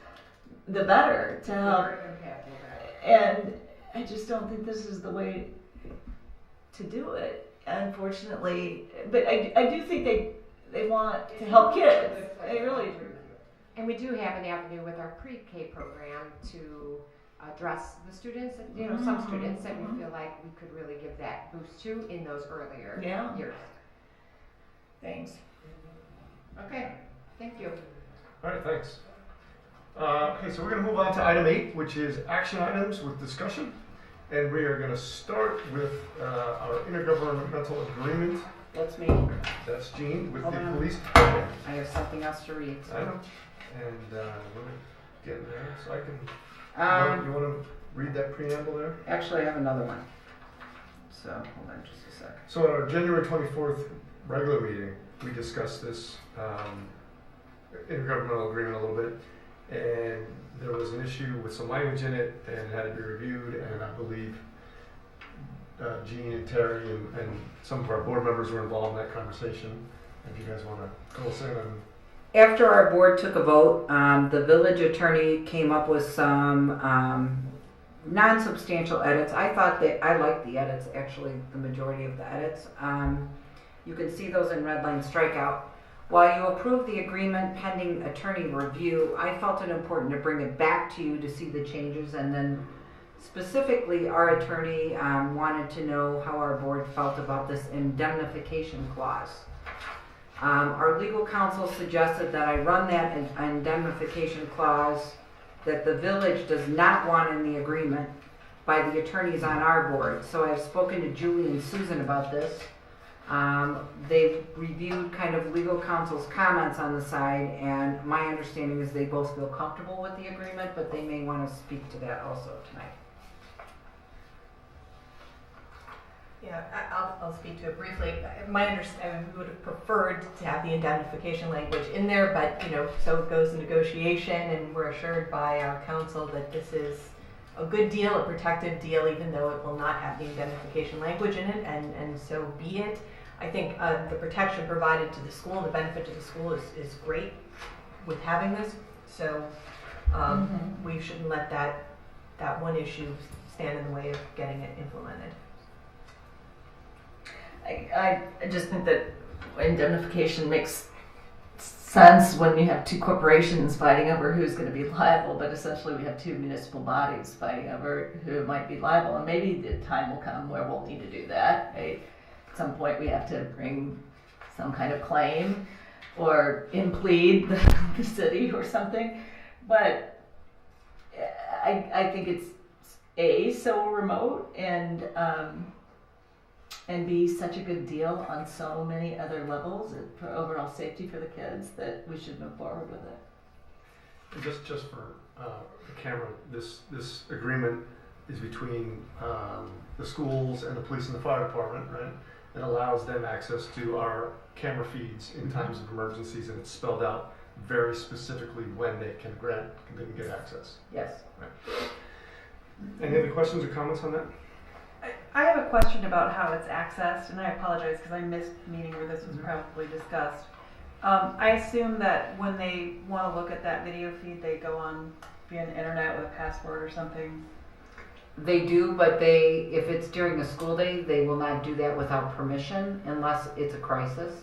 the better to help. And I just don't think this is the way to do it, unfortunately. But I do think they want to help kids. They really do. And we do have an avenue with our pre-K program to address the students, some students that we feel like we could really give that boost to in those earlier years. Thanks. Okay, thank you. All right, thanks. Okay, so we're going to move on to item 8, which is action items with discussion. And we are going to start with our intergovernmental agreement. That's me. That's Jean with Hold the on. police department. I have something else to read. I know. And we're getting there, so I can. You want to read that preamble there? Actually, I have another one. So hold on just a sec. So on our January 24th regular meeting, we discussed this intergovernmental agreement a little bit, and there was an issue with some language in it, and it had to be reviewed, and I believe Jean and Terry and some of our board members were involved in that conversation. If you guys want to go in on. After our board took a vote, the village attorney came up with some non-substantial edits. I thought that I liked the edits, actually, the majority of the edits. You can see those in red line strikeout. While you approve the agreement pending attorney review, I felt it important to bring it back to you to see the changes, and then specifically our attorney wanted to know how our board felt about this indemnification clause. Our legal counsel suggested that I run that indemnification clause that the village does not want in the agreement by the attorneys on our board. So I've spoken to Julie and Susan about this. They've reviewed kind of legal counsel's comments on the side, and my understanding is they both feel comfortable with the agreement, but they may want to speak to that also tonight. Yeah, I'll speak to it briefly. My understanding, we would have preferred to have the indemnification language in there, but so it goes to negotiation, and we're assured by our counsel that this is a good deal, a protected deal, even though it will not have the indemnification language in it, and so be it. I think the protection provided to the school, the benefit to the school is great with having this, so we shouldn't let that one issue stand in the way of getting it implemented. I just think that indemnification makes sense when you have two corporations fighting over who's going to be liable, but essentially we have two municipal bodies fighting over who might be liable, and maybe the time will come where we'll need to do that. Right? At some point we have to bring some kind of claim or implead the city or something, but I think it's so remote and be such a good deal on so many other levels for overall safety for the kids that we should move forward with it. And just for the camera, this agreement is between the schools and the police and the fire department, right? It allows them access to our camera feeds in times of emergencies, and it's spelled out very specifically when they can get access. Yes. Right. Any other questions or comments on that? I have a question about how it's accessed, and I apologize because I missed the meeting where this was probably discussed. I assume that when they want to look at that video feed, they go on via the internet with a password or something. They do, but if it's during a school day, they will not do that without permission unless it's a crisis.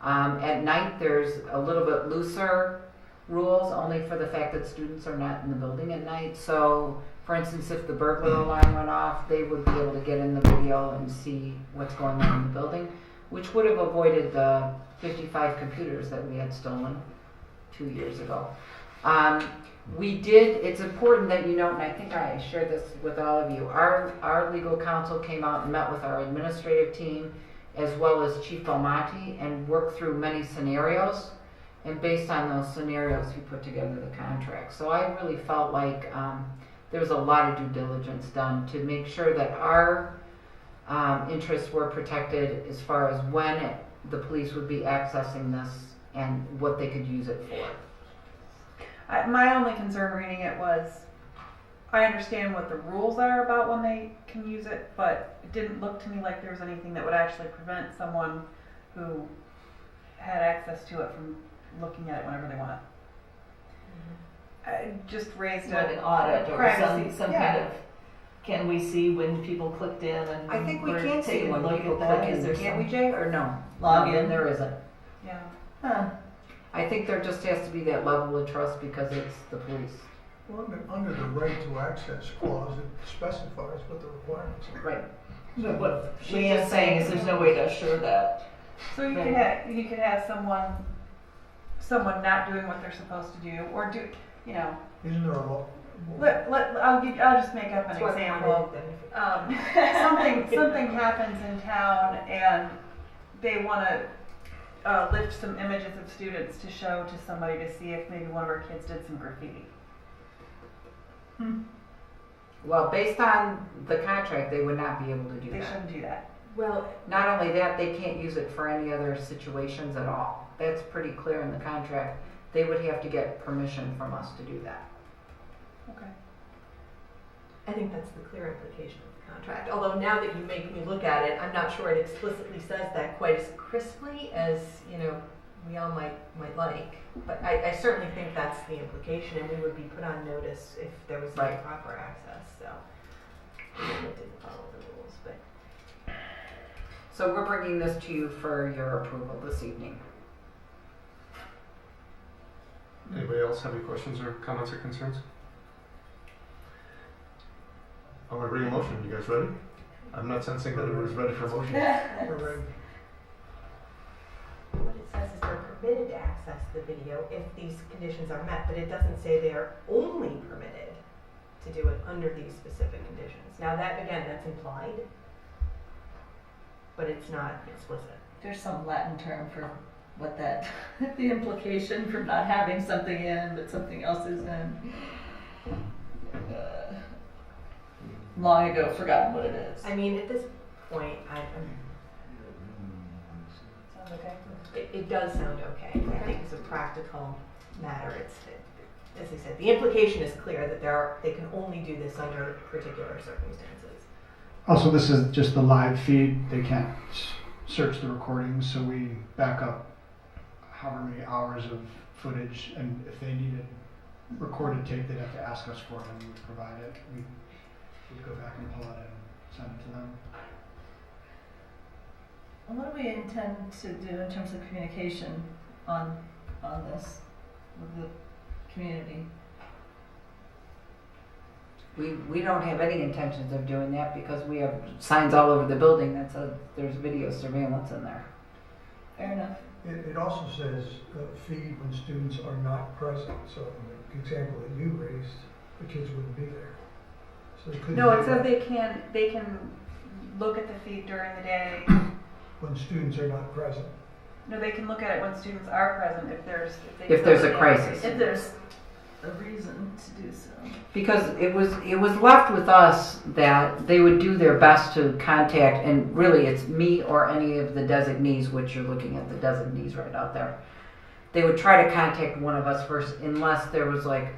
At night, there's a little bit looser rules, only for the fact that students are not in the building at night. So, for instance, if the burglar alarm went off, they would be able to get in the video and see what's going on in the building, which would have avoided the 55 computers that we had stolen 2 years ago. It's important that you know, and I think I shared this with all of you, our legal counsel came out and met with our administrative team as well as Chief Belmonte and worked through many scenarios, and based on those scenarios we put together the contract. So I really felt like there was a lot of due diligence done to make sure that our interests were protected as far as when the police would be accessing this and what they could use it for. My only concern reading it was, I understand what the rules are about when they can use it, but it didn't look to me like there was anything that would actually prevent someone who had access to it from looking at it whenever they want. Just raised Like an audit or privacy. some kind of, can we see when people clicked in and I think we we're can see taking a when look people at that? click Is in, there can't we, some Jay, or no? login? There isn't. Yeah. Huh. I think there just has to be that level of trust because it's the police. Well, under the right to access clause, it specifies what the requirements are. Right. So what Leanne's saying is there's no way to assure that. So you could have someone not doing what they're supposed to do, or do, Isn't there a law? I'll just make up an example. Something happens in town and they want to lift some images of students to show to somebody to see if maybe one of our kids did some graffiti. Well, based on the contract, they would not be able to do They that. shouldn't do that. Well, Not only that, they can't use it for any other situations at all. That's pretty clear in the contract. They would have to get permission from us to do that. Okay. I think that's the clear implication of the contract. Although now that you make me look at it, I'm not sure it explicitly says that quite as crisply as, you know, we all might like. But I certainly think that's the implication, and we would be put on notice if there was Right. improper access, so. We didn't follow the rules, but. So we're bringing this to you for your approval this evening. Anybody else have any questions or comments or concerns? I'm gonna bring a motion. You guys ready? I'm not sensing that everybody's ready for a motion. We're ready. What it says is they're permitted to access the video if these conditions are met, but it doesn't say they are only permitted to do it under these specific conditions. Now that, again, that's implied, but it's not explicit. There's some Latin term for what that, the implication for not having something in, but something else is in. Long ago, forgotten what it is. I mean, at this point, Sounds okay? it does sound okay. I think it's a practical matter. As I said, the implication is clear that they can only do this under particular circumstances. Also, this is just the live feed. They can't search the recordings, so we back up however many hours of footage, and if they needed recorded tape, they'd have to ask us for it, and we would provide it. We'd go back and pull it and send it to them. And what do we intend to do in terms of communication on this with the community? We don't have any intentions of doing that because we have signs all over the building that says there's video surveillance in there. Fair enough. It also says feed when students are not present. So in the example that you raised, the kids wouldn't be there. So they couldn't No, do it says that they can look at the feed during the day. when students are not present. No, they can look at it when students are present if there's If there's a crisis. If there's a reason to do so. Because it was left with us that they would do their best to contact, and really it's me or any of the designees, which you're looking at the designees right out there. They would try to contact one of us first unless there was like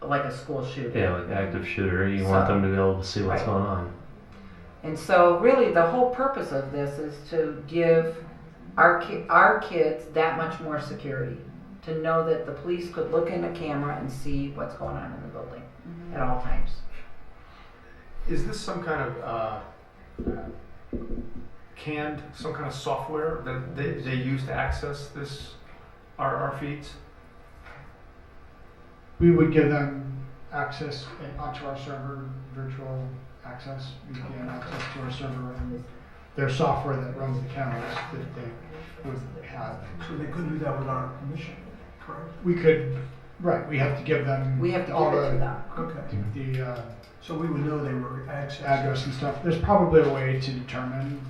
a school shooting. Yeah, like active shooter, you want them to be able to see what's Right. going on. And so really the whole purpose of this is to give our kids that much more security. To know that the police could look in a camera and see what's going on in the building at all times. Is this some kind of some kind of software that they use to access our feeds? We would give them access onto our server, virtual access, VPN access to our server, and their software that runs the cameras that they would have. So they couldn't do that without permission, correct? We could, right, we have to give them We have to all give it to the, them. Okay. the So we would know they were accessing. address and stuff. There's probably a way to determine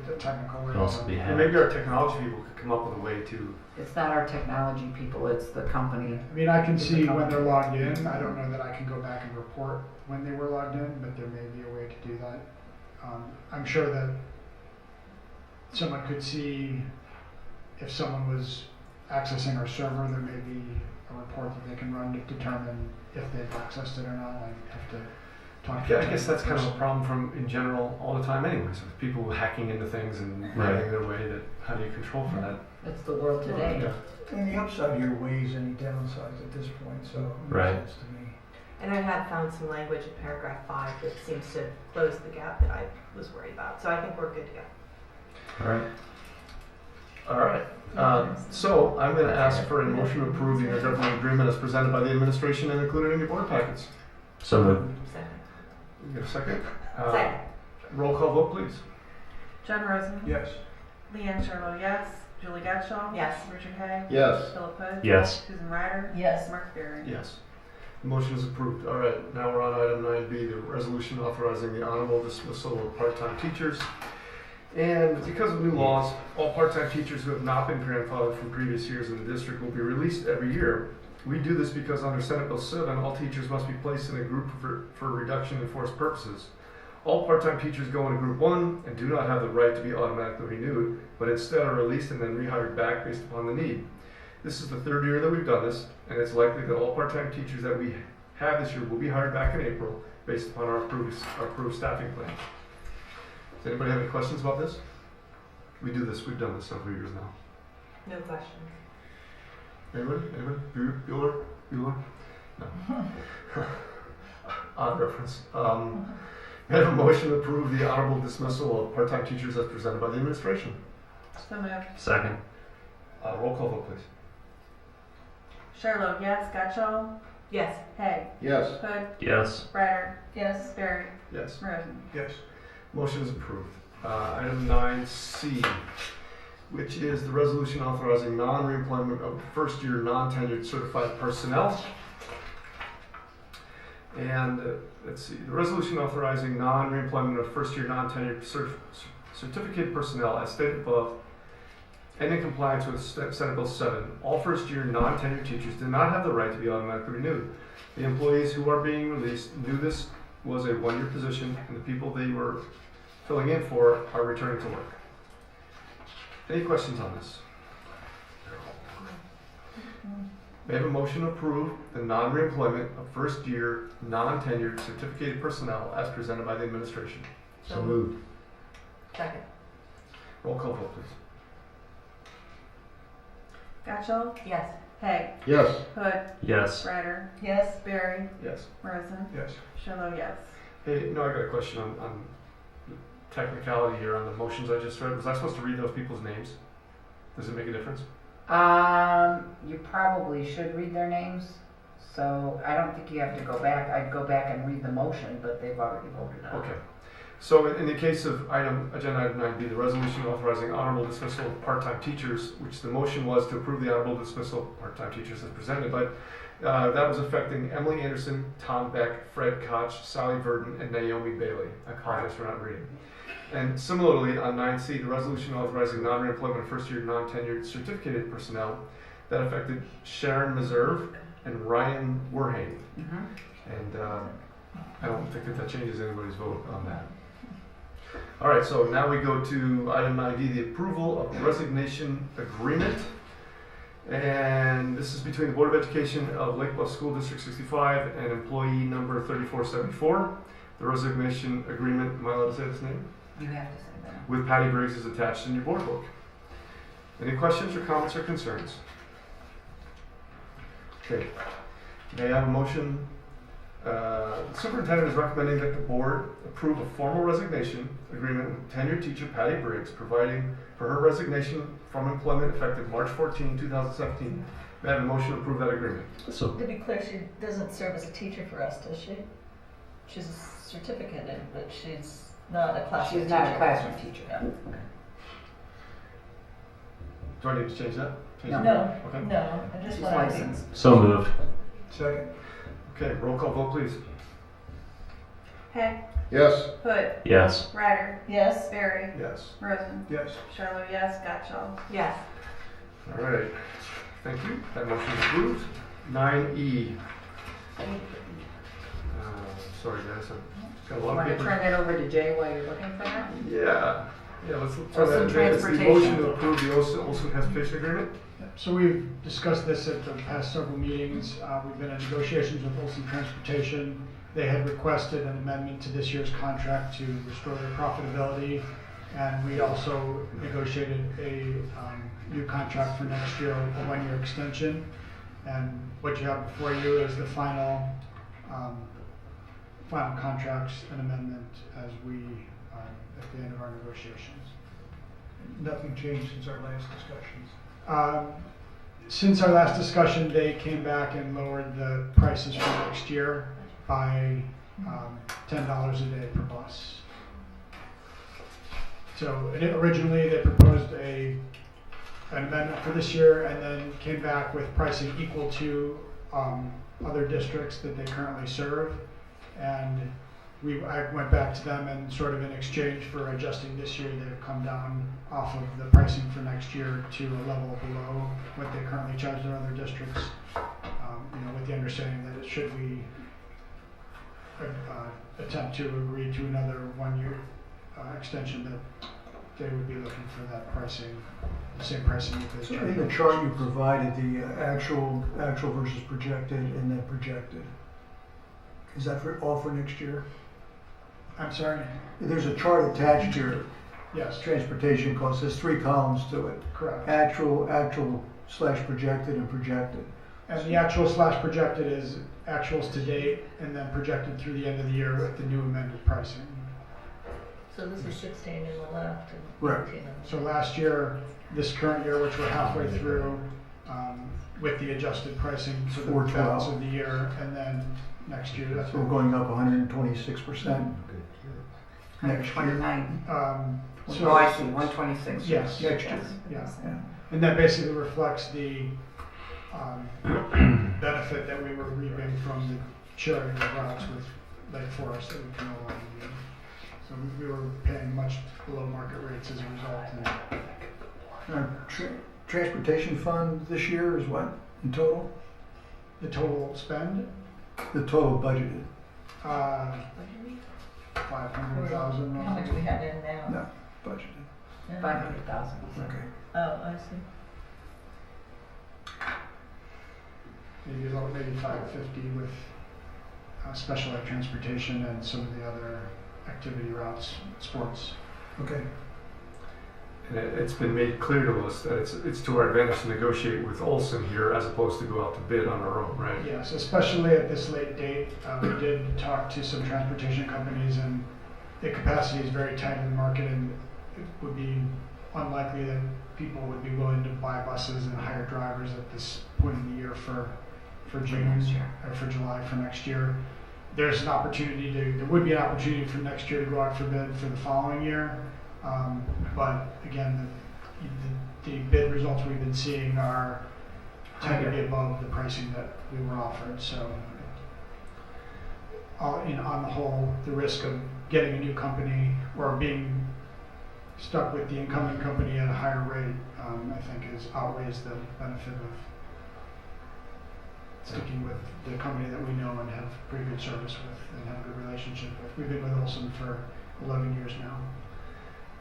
the technical way. Could also be And hacked. maybe our technology people could come up with a way to. It's not our technology people, it's the company. I mean, I can see when they're logged in. I don't know that I can go back and report when they were logged in, but there may be a way to do that. I'm sure that someone could see if someone was accessing our server, there may be a report that they can run to determine if they've accessed it or not. I have to talk to I guess that's kind of a problem from in general all the time anyways, with people hacking into things and Right. getting their way. That how do you control for that? It's the world today. Yeah. And the upside here weighs any downsides at this point, so it makes Right. sense to me. And I have found some language in paragraph 5 that seems to close the gap that I was worried about. So I think we're good to go. All right. All right. So I'm going to ask for a motion to approve the intergovernmental agreement as presented by the administration and included in your board packets. So moved. Second. You get a second? Second. Roll call vote, please. John Rosen. Yes. Leanne Sherlow, yes. Julie Getchell. Yes. Richard Hay. Yes. Philip Hood. Yes. Susan Ryder. Yes. Mark Berry. Yes. The motion is approved. All right. Now we're on item 9B, the resolution authorizing the honorable dismissal of part-time teachers. And because of new laws, all part-time teachers who have not been grandfathered from previous years in the district will be released every year. We do this because under Senate Bill 7, all teachers must be placed in a group for reduction in force purposes. All part-time teachers go into Group 1 and do not have the right to be automatically renewed, but instead are released and then rehired back based upon the need. This is the third year that we've done this, and it's likely that all part-time teachers that we have this year will be hired back in April based upon our approved staffing plan. Does anybody have any questions about this? We've done this several years now. No questions. Anybody? Bueller? No. Odd reference. May I have a motion to approve the honorable dismissal of part-time teachers as presented by the administration? So moved. Second. Roll call vote, please. Sherlock, yes. Gotchall? Yes. Hay. Yes. Hood. Yes. Ryder. Yes. Barry. Yes. Rosen. Yes. Motion is approved. Item 9C, which is the resolution authorizing non-reemployment of first-year non-tenured certified personnel. And let's see, the resolution authorizing non-reemployment of first-year non-tenured certificate personnel as stated above and in compliance with Senate Bill 7. All first-year non-tenured teachers do not have the right to be automatically renewed. The employees who are being released knew this was a one-year position, and the people they were filling in for are returning to work. Any questions on this? May I have a motion to approve the non-reemployment of first-year, non-tenured certificated personnel as presented by the administration? So moved. Second. Roll call vote, please. Gotchall? Yes. Hay. Yes. Hood. Yes. Ryder. Yes. Barry. Yes. Rosen. Yes. Sherlock, yes. Hey, no, I got a question on the technicality here on the motions I just read. Was I supposed to read those people's names? Does it make a difference? You probably should read their names, so I don't think you have to go back. I'd go back and read the motion, but they've already voted on it. Okay. So in the case of agenda item 9B, the resolution authorizing honorable dismissal of part-time teachers, which the motion was to approve the honorable dismissal of part-time teachers as presented, but that was affecting Emily Anderson, Tom Beck, Fred Koch, Sally Verdon, and Naomi Bailey. I apologize for not reading. And similarly, on 9C, the resolution authorizing non-reemployment of first-year non-tenured certificated personnel that affected Sharon Meserve and Ryan Werhane. And I don't think that changes anybody's vote on that. All right, so now we go to item 9D, the approval of the resignation agreement. And this is between the Board of Education of Lake Bluff School District 65 and employee number 3474. The resignation agreement, am I allowed to say this name? You have to say that. With Patty Briggs is attached in your board book. Any questions or comments or concerns? Okay, may I have a motion? The superintendent is recommending that the board approve a formal resignation agreement with tenured teacher Patty Briggs, providing for her resignation from employment effective March 14, 2017. May I have a motion to approve that agreement? So To be clear, she doesn't serve as a teacher for us, does she? She's a certificate, but she's not a classroom teacher. She's not a classroom teacher. Yeah. Do I need to change that? Change No. that? No, Okay. no, I just She's want to be. licensed. so moved. Second. Okay, roll call vote, please. Hay. Yes. Hood. Yes. Ryder. Yes. Barry. Yes. Rosen. Yes. Sherlock, yes. Gotchall? Yes. All right. Thank you. That motion is approved. 9E. Sorry, guys. I've got a You lot want of to paper. turn that over to Jay while you're looking for that? Yeah. Yeah, let's turn Olson that into it's the Transportation. motion to approve the Olson Transportation Agreement. So we've discussed this at the past several meetings. We've been in negotiations with Olson Transportation. They had requested an amendment to this year's contract to restore their profitability. And we also negotiated a new contract for next year, a one-year extension. And what you have before you is the final contracts and amendment as we at the end of our negotiations. Nothing changed since our last discussions. Since our last discussion, they came back and lowered the prices for next year by $10 a day per bus. So originally they proposed an amendment for this year and then came back with pricing equal to other districts that they currently serve. And I went back to them and sort of in exchange for adjusting this year, they've come down off of the pricing for next year to a level below what they currently charge their other districts, with the understanding that it should be attempt to agree to another 1-year extension, that they would be looking for that pricing, the same pricing that they So charge. in the chart you provided, the actual versus projected and then projected. Is that all for next year? I'm sorry? There's a chart attached to your Yes, transportation costs. There's 3 columns to it. correct. Actual / projected and projected. And the actual / projected is actuals to date and then projected through the end of the year with the new amended pricing. So this is 16 in the left and Right. 18 in the So last year, this current year, which we're halfway through, with the adjusted pricing for the 412. balance of the year, and then next year, that's So we're going up 126% next year. 129. So Oh, I see, 126. Yes. Next year. Yeah, Yeah. and that basically reflects the benefit that we were reaping from the sharing of routes with Lake Forest that we can no longer do. So we were paying much below market rates as a result. And Transportation fund this year is what in total? the total spend, The total budgeted? 500,000. How much we have in now? No, budgeted. Yeah. 500,000. Okay. Oh, I see. Maybe 550 with special ed transportation and some of the other activity routes, sports. Okay. And it's been made clear to us that it's to our advantage to negotiate with Olson here as opposed to go out to bid on our own, right? Yes, especially at this late date. We did talk to some transportation companies, and the capacity is very tight in the market, and it would be unlikely that people would be willing to buy buses and hire drivers at this point in the year for June or for July for next year. There would be an opportunity for next year to go out for bid for the following year. But again, the bid results we've been seeing tend to be above the pricing that we were offered. So, on the whole, the risk of getting a new company or being stuck with the incumbent company at a higher rate, I think, outweighs the benefit of sticking with the company that we know and have pretty good service with and have a good relationship with. We've been with Olson for 11 years now.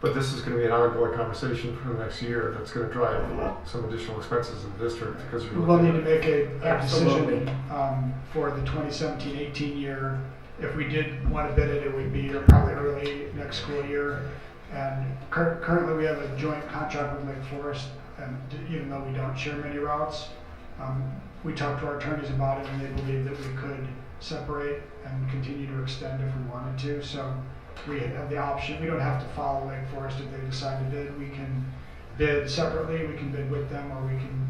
But this is going to be an ongoing conversation for the next year that's going to drive some additional expenses in the district because We will need to make a Absolutely. decision for the 2017-18 year. If we did want to bid it, it would be probably early next school year. And currently we have a joint contract with Lake Forest, and even though we don't share many routes, we talked to our attorneys about it, and they believe that we could separate and continue to extend if we wanted to. So we have the option. We don't have to follow Lake Forest if they decide to bid. We can bid separately. We can bid with them, or we can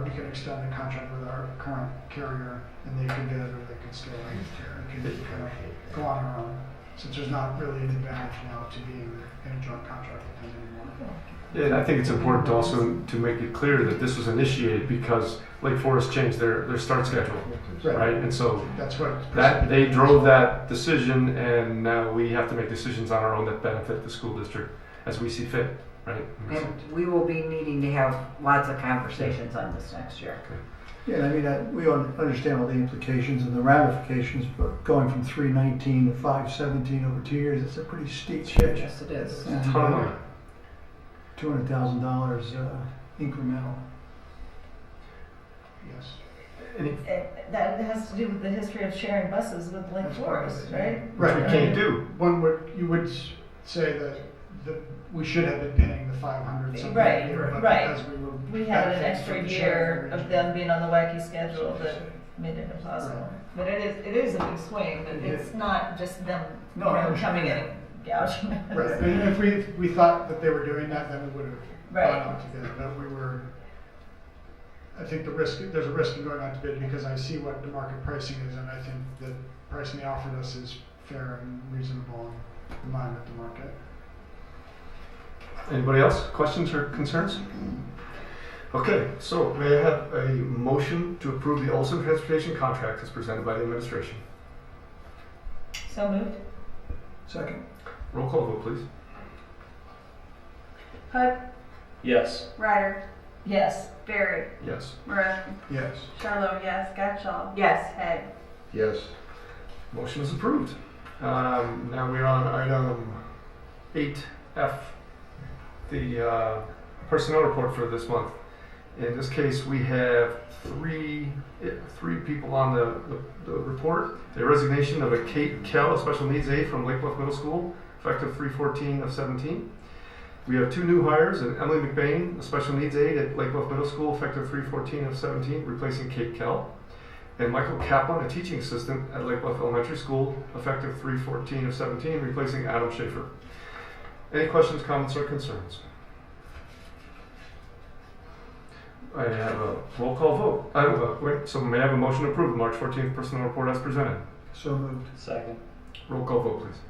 we can extend the contract with our current carrier, and they can bid, or they can stay. We can kind of go on our own, since there's not really an advantage now to being in a joint contract with them anymore. Yeah, and I think it's important to also to make it clear that this was initiated because Lake Forest changed their start schedule, right? And so That's what they drove that decision, and now we have to make decisions on our own that benefit the school district as we see fit, right? And we will be needing to have lots of conversations on this next year. Yeah, I mean, we understand all the implications and the ramifications, but going from 319 to 517 over 2 years, it's a pretty steep pitch. Yes, it is. And, Ton of money. $200,000 incremental. Yes. That has to do with the history of sharing buses with Lake That's part of Forest, it, right? Which we can't do. You would say that we should have been paying the 500 something Right, a year, but right. because we were We had an benefiting extra from the year sharing of them being on the wacky schedule that made it impossible. Right. But it is a big swing, but it's not just them, No, I understand coming in that. and gouging. us. Right, and if we thought that they were doing that, then we would have Right. gone out to bid, but I think there's a risk in going out to bid because I see what the market pricing is, and I think the pricing they offered us is fair and reasonable and in line with the market. Anybody else? Questions or concerns? Okay, so may I have a motion to approve the Olson Transportation contract as presented by the administration? So moved? Second. Roll call vote, please. Hood, Yes. Ryder, Yes. Barry, Yes. Moretti, Yes. Charlo, yes, Gotchall, Yes. Head. Yes. Motion is approved. Now we're on item 8F, the personnel report for this month. In this case, we have three people on the report. The resignation of a Kate Kell, a special needs aide from Lake Bluff Middle School, effective 3/14/17. We have 2 new hires, an Emily McBain, a special needs aide at Lake Bluff Middle School, effective 3/14/17, replacing Kate Kell. And Michael Kaplan, a teaching assistant at Lake Bluff Elementary School, effective 3/14/17, replacing Adam Schaefer. Any questions, comments, or concerns? I have a roll call vote. So may I have a motion to approve the March 14th personnel report as presented? So moved. Second. Roll call vote, please.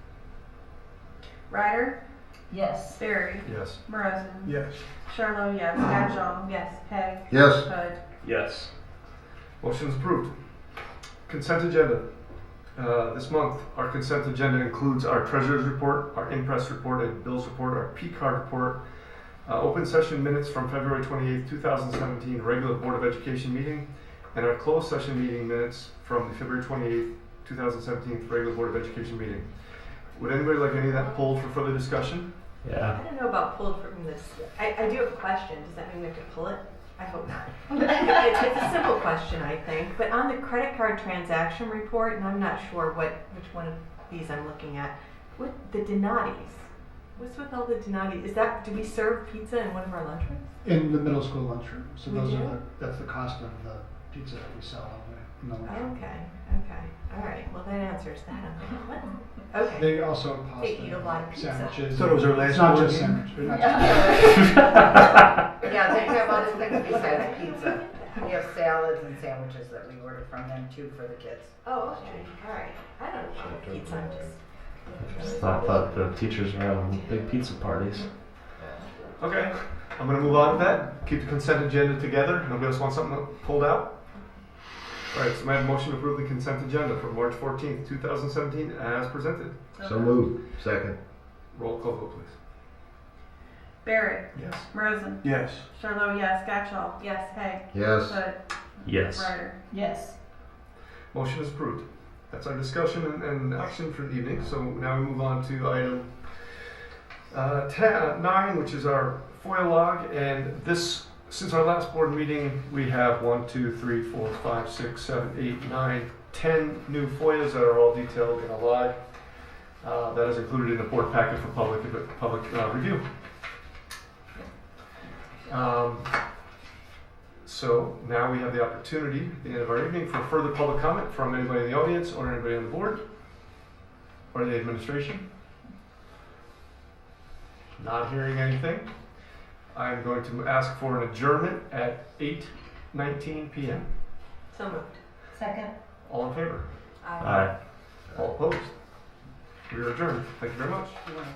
Ryder, Yes. Barry, Yes. Morrison, Yes. Charlo, yes. Gotchall, Yes. Haig, Yes. Hood. Yes. Motion is approved. Consent agenda. This month, our consent agenda includes our treasurer's report, our in-press report, and bills report, our P-card report, open session minutes from February 28th, 2017 regular Board of Education meeting, and our closed session meeting minutes from the February 28th, 2017 regular Board of Education meeting. Would anybody like any of that pulled for further discussion? Yeah. I don't know about pulled from this. I do have a question. Does that mean we have to pull it? I hope not. It's a simple question, I think. But on the credit card transaction report, and I'm not sure which one of these I'm looking at, what the Donatis? What's with all the Donati? Do we serve pizza in one of our lunchrooms? In the middle school lunchroom, so We those do? are that's the cost of the pizza that we sell in the lunchroom. Okay. All right. Well, that answers that. I'm like, what? Okay. They also have They eat a lot of pasta, pizza. sandwiches. Thought it was our last It's not board just meeting. sandwich. They're not just Yeah, they have other things besides pizza. We have salads and sandwiches that we order from them too for the kids. Oh, okay. All right. I don't know pizza. I'm just. I thought the teachers were having big pizza parties. Okay. I'm going to move on to that. Keep the consent agenda together. Nobody else wants something pulled out? All right, so may I have a motion to approve the consent agenda for March 14th, 2017 as presented? So moved. Second. Roll call vote, please. Barry, Yes. Morrison, Yes. Charlo, yes. Gotchall, Yes. Haig, Yes. Hood, Yes. Ryder. Yes. Motion is approved. That's our discussion and action for the evening. So now we move on to item 9, which is our FOIA log. And this, since our last board meeting, we have 1, 2, 3, 4, 5, 6, 7, 8, 9, 10 new FOIAs that are all detailed in a log. That is included in the board packet for public review. So now we have the opportunity at the end of our evening for further public comment from anybody in the audience or anybody on the board or the administration. Not hearing anything. I'm going to ask for an adjournment at 8:19 p.m. So moved. Second. All in favor? Aye. All opposed? We are adjourned. Thank you very much. You want to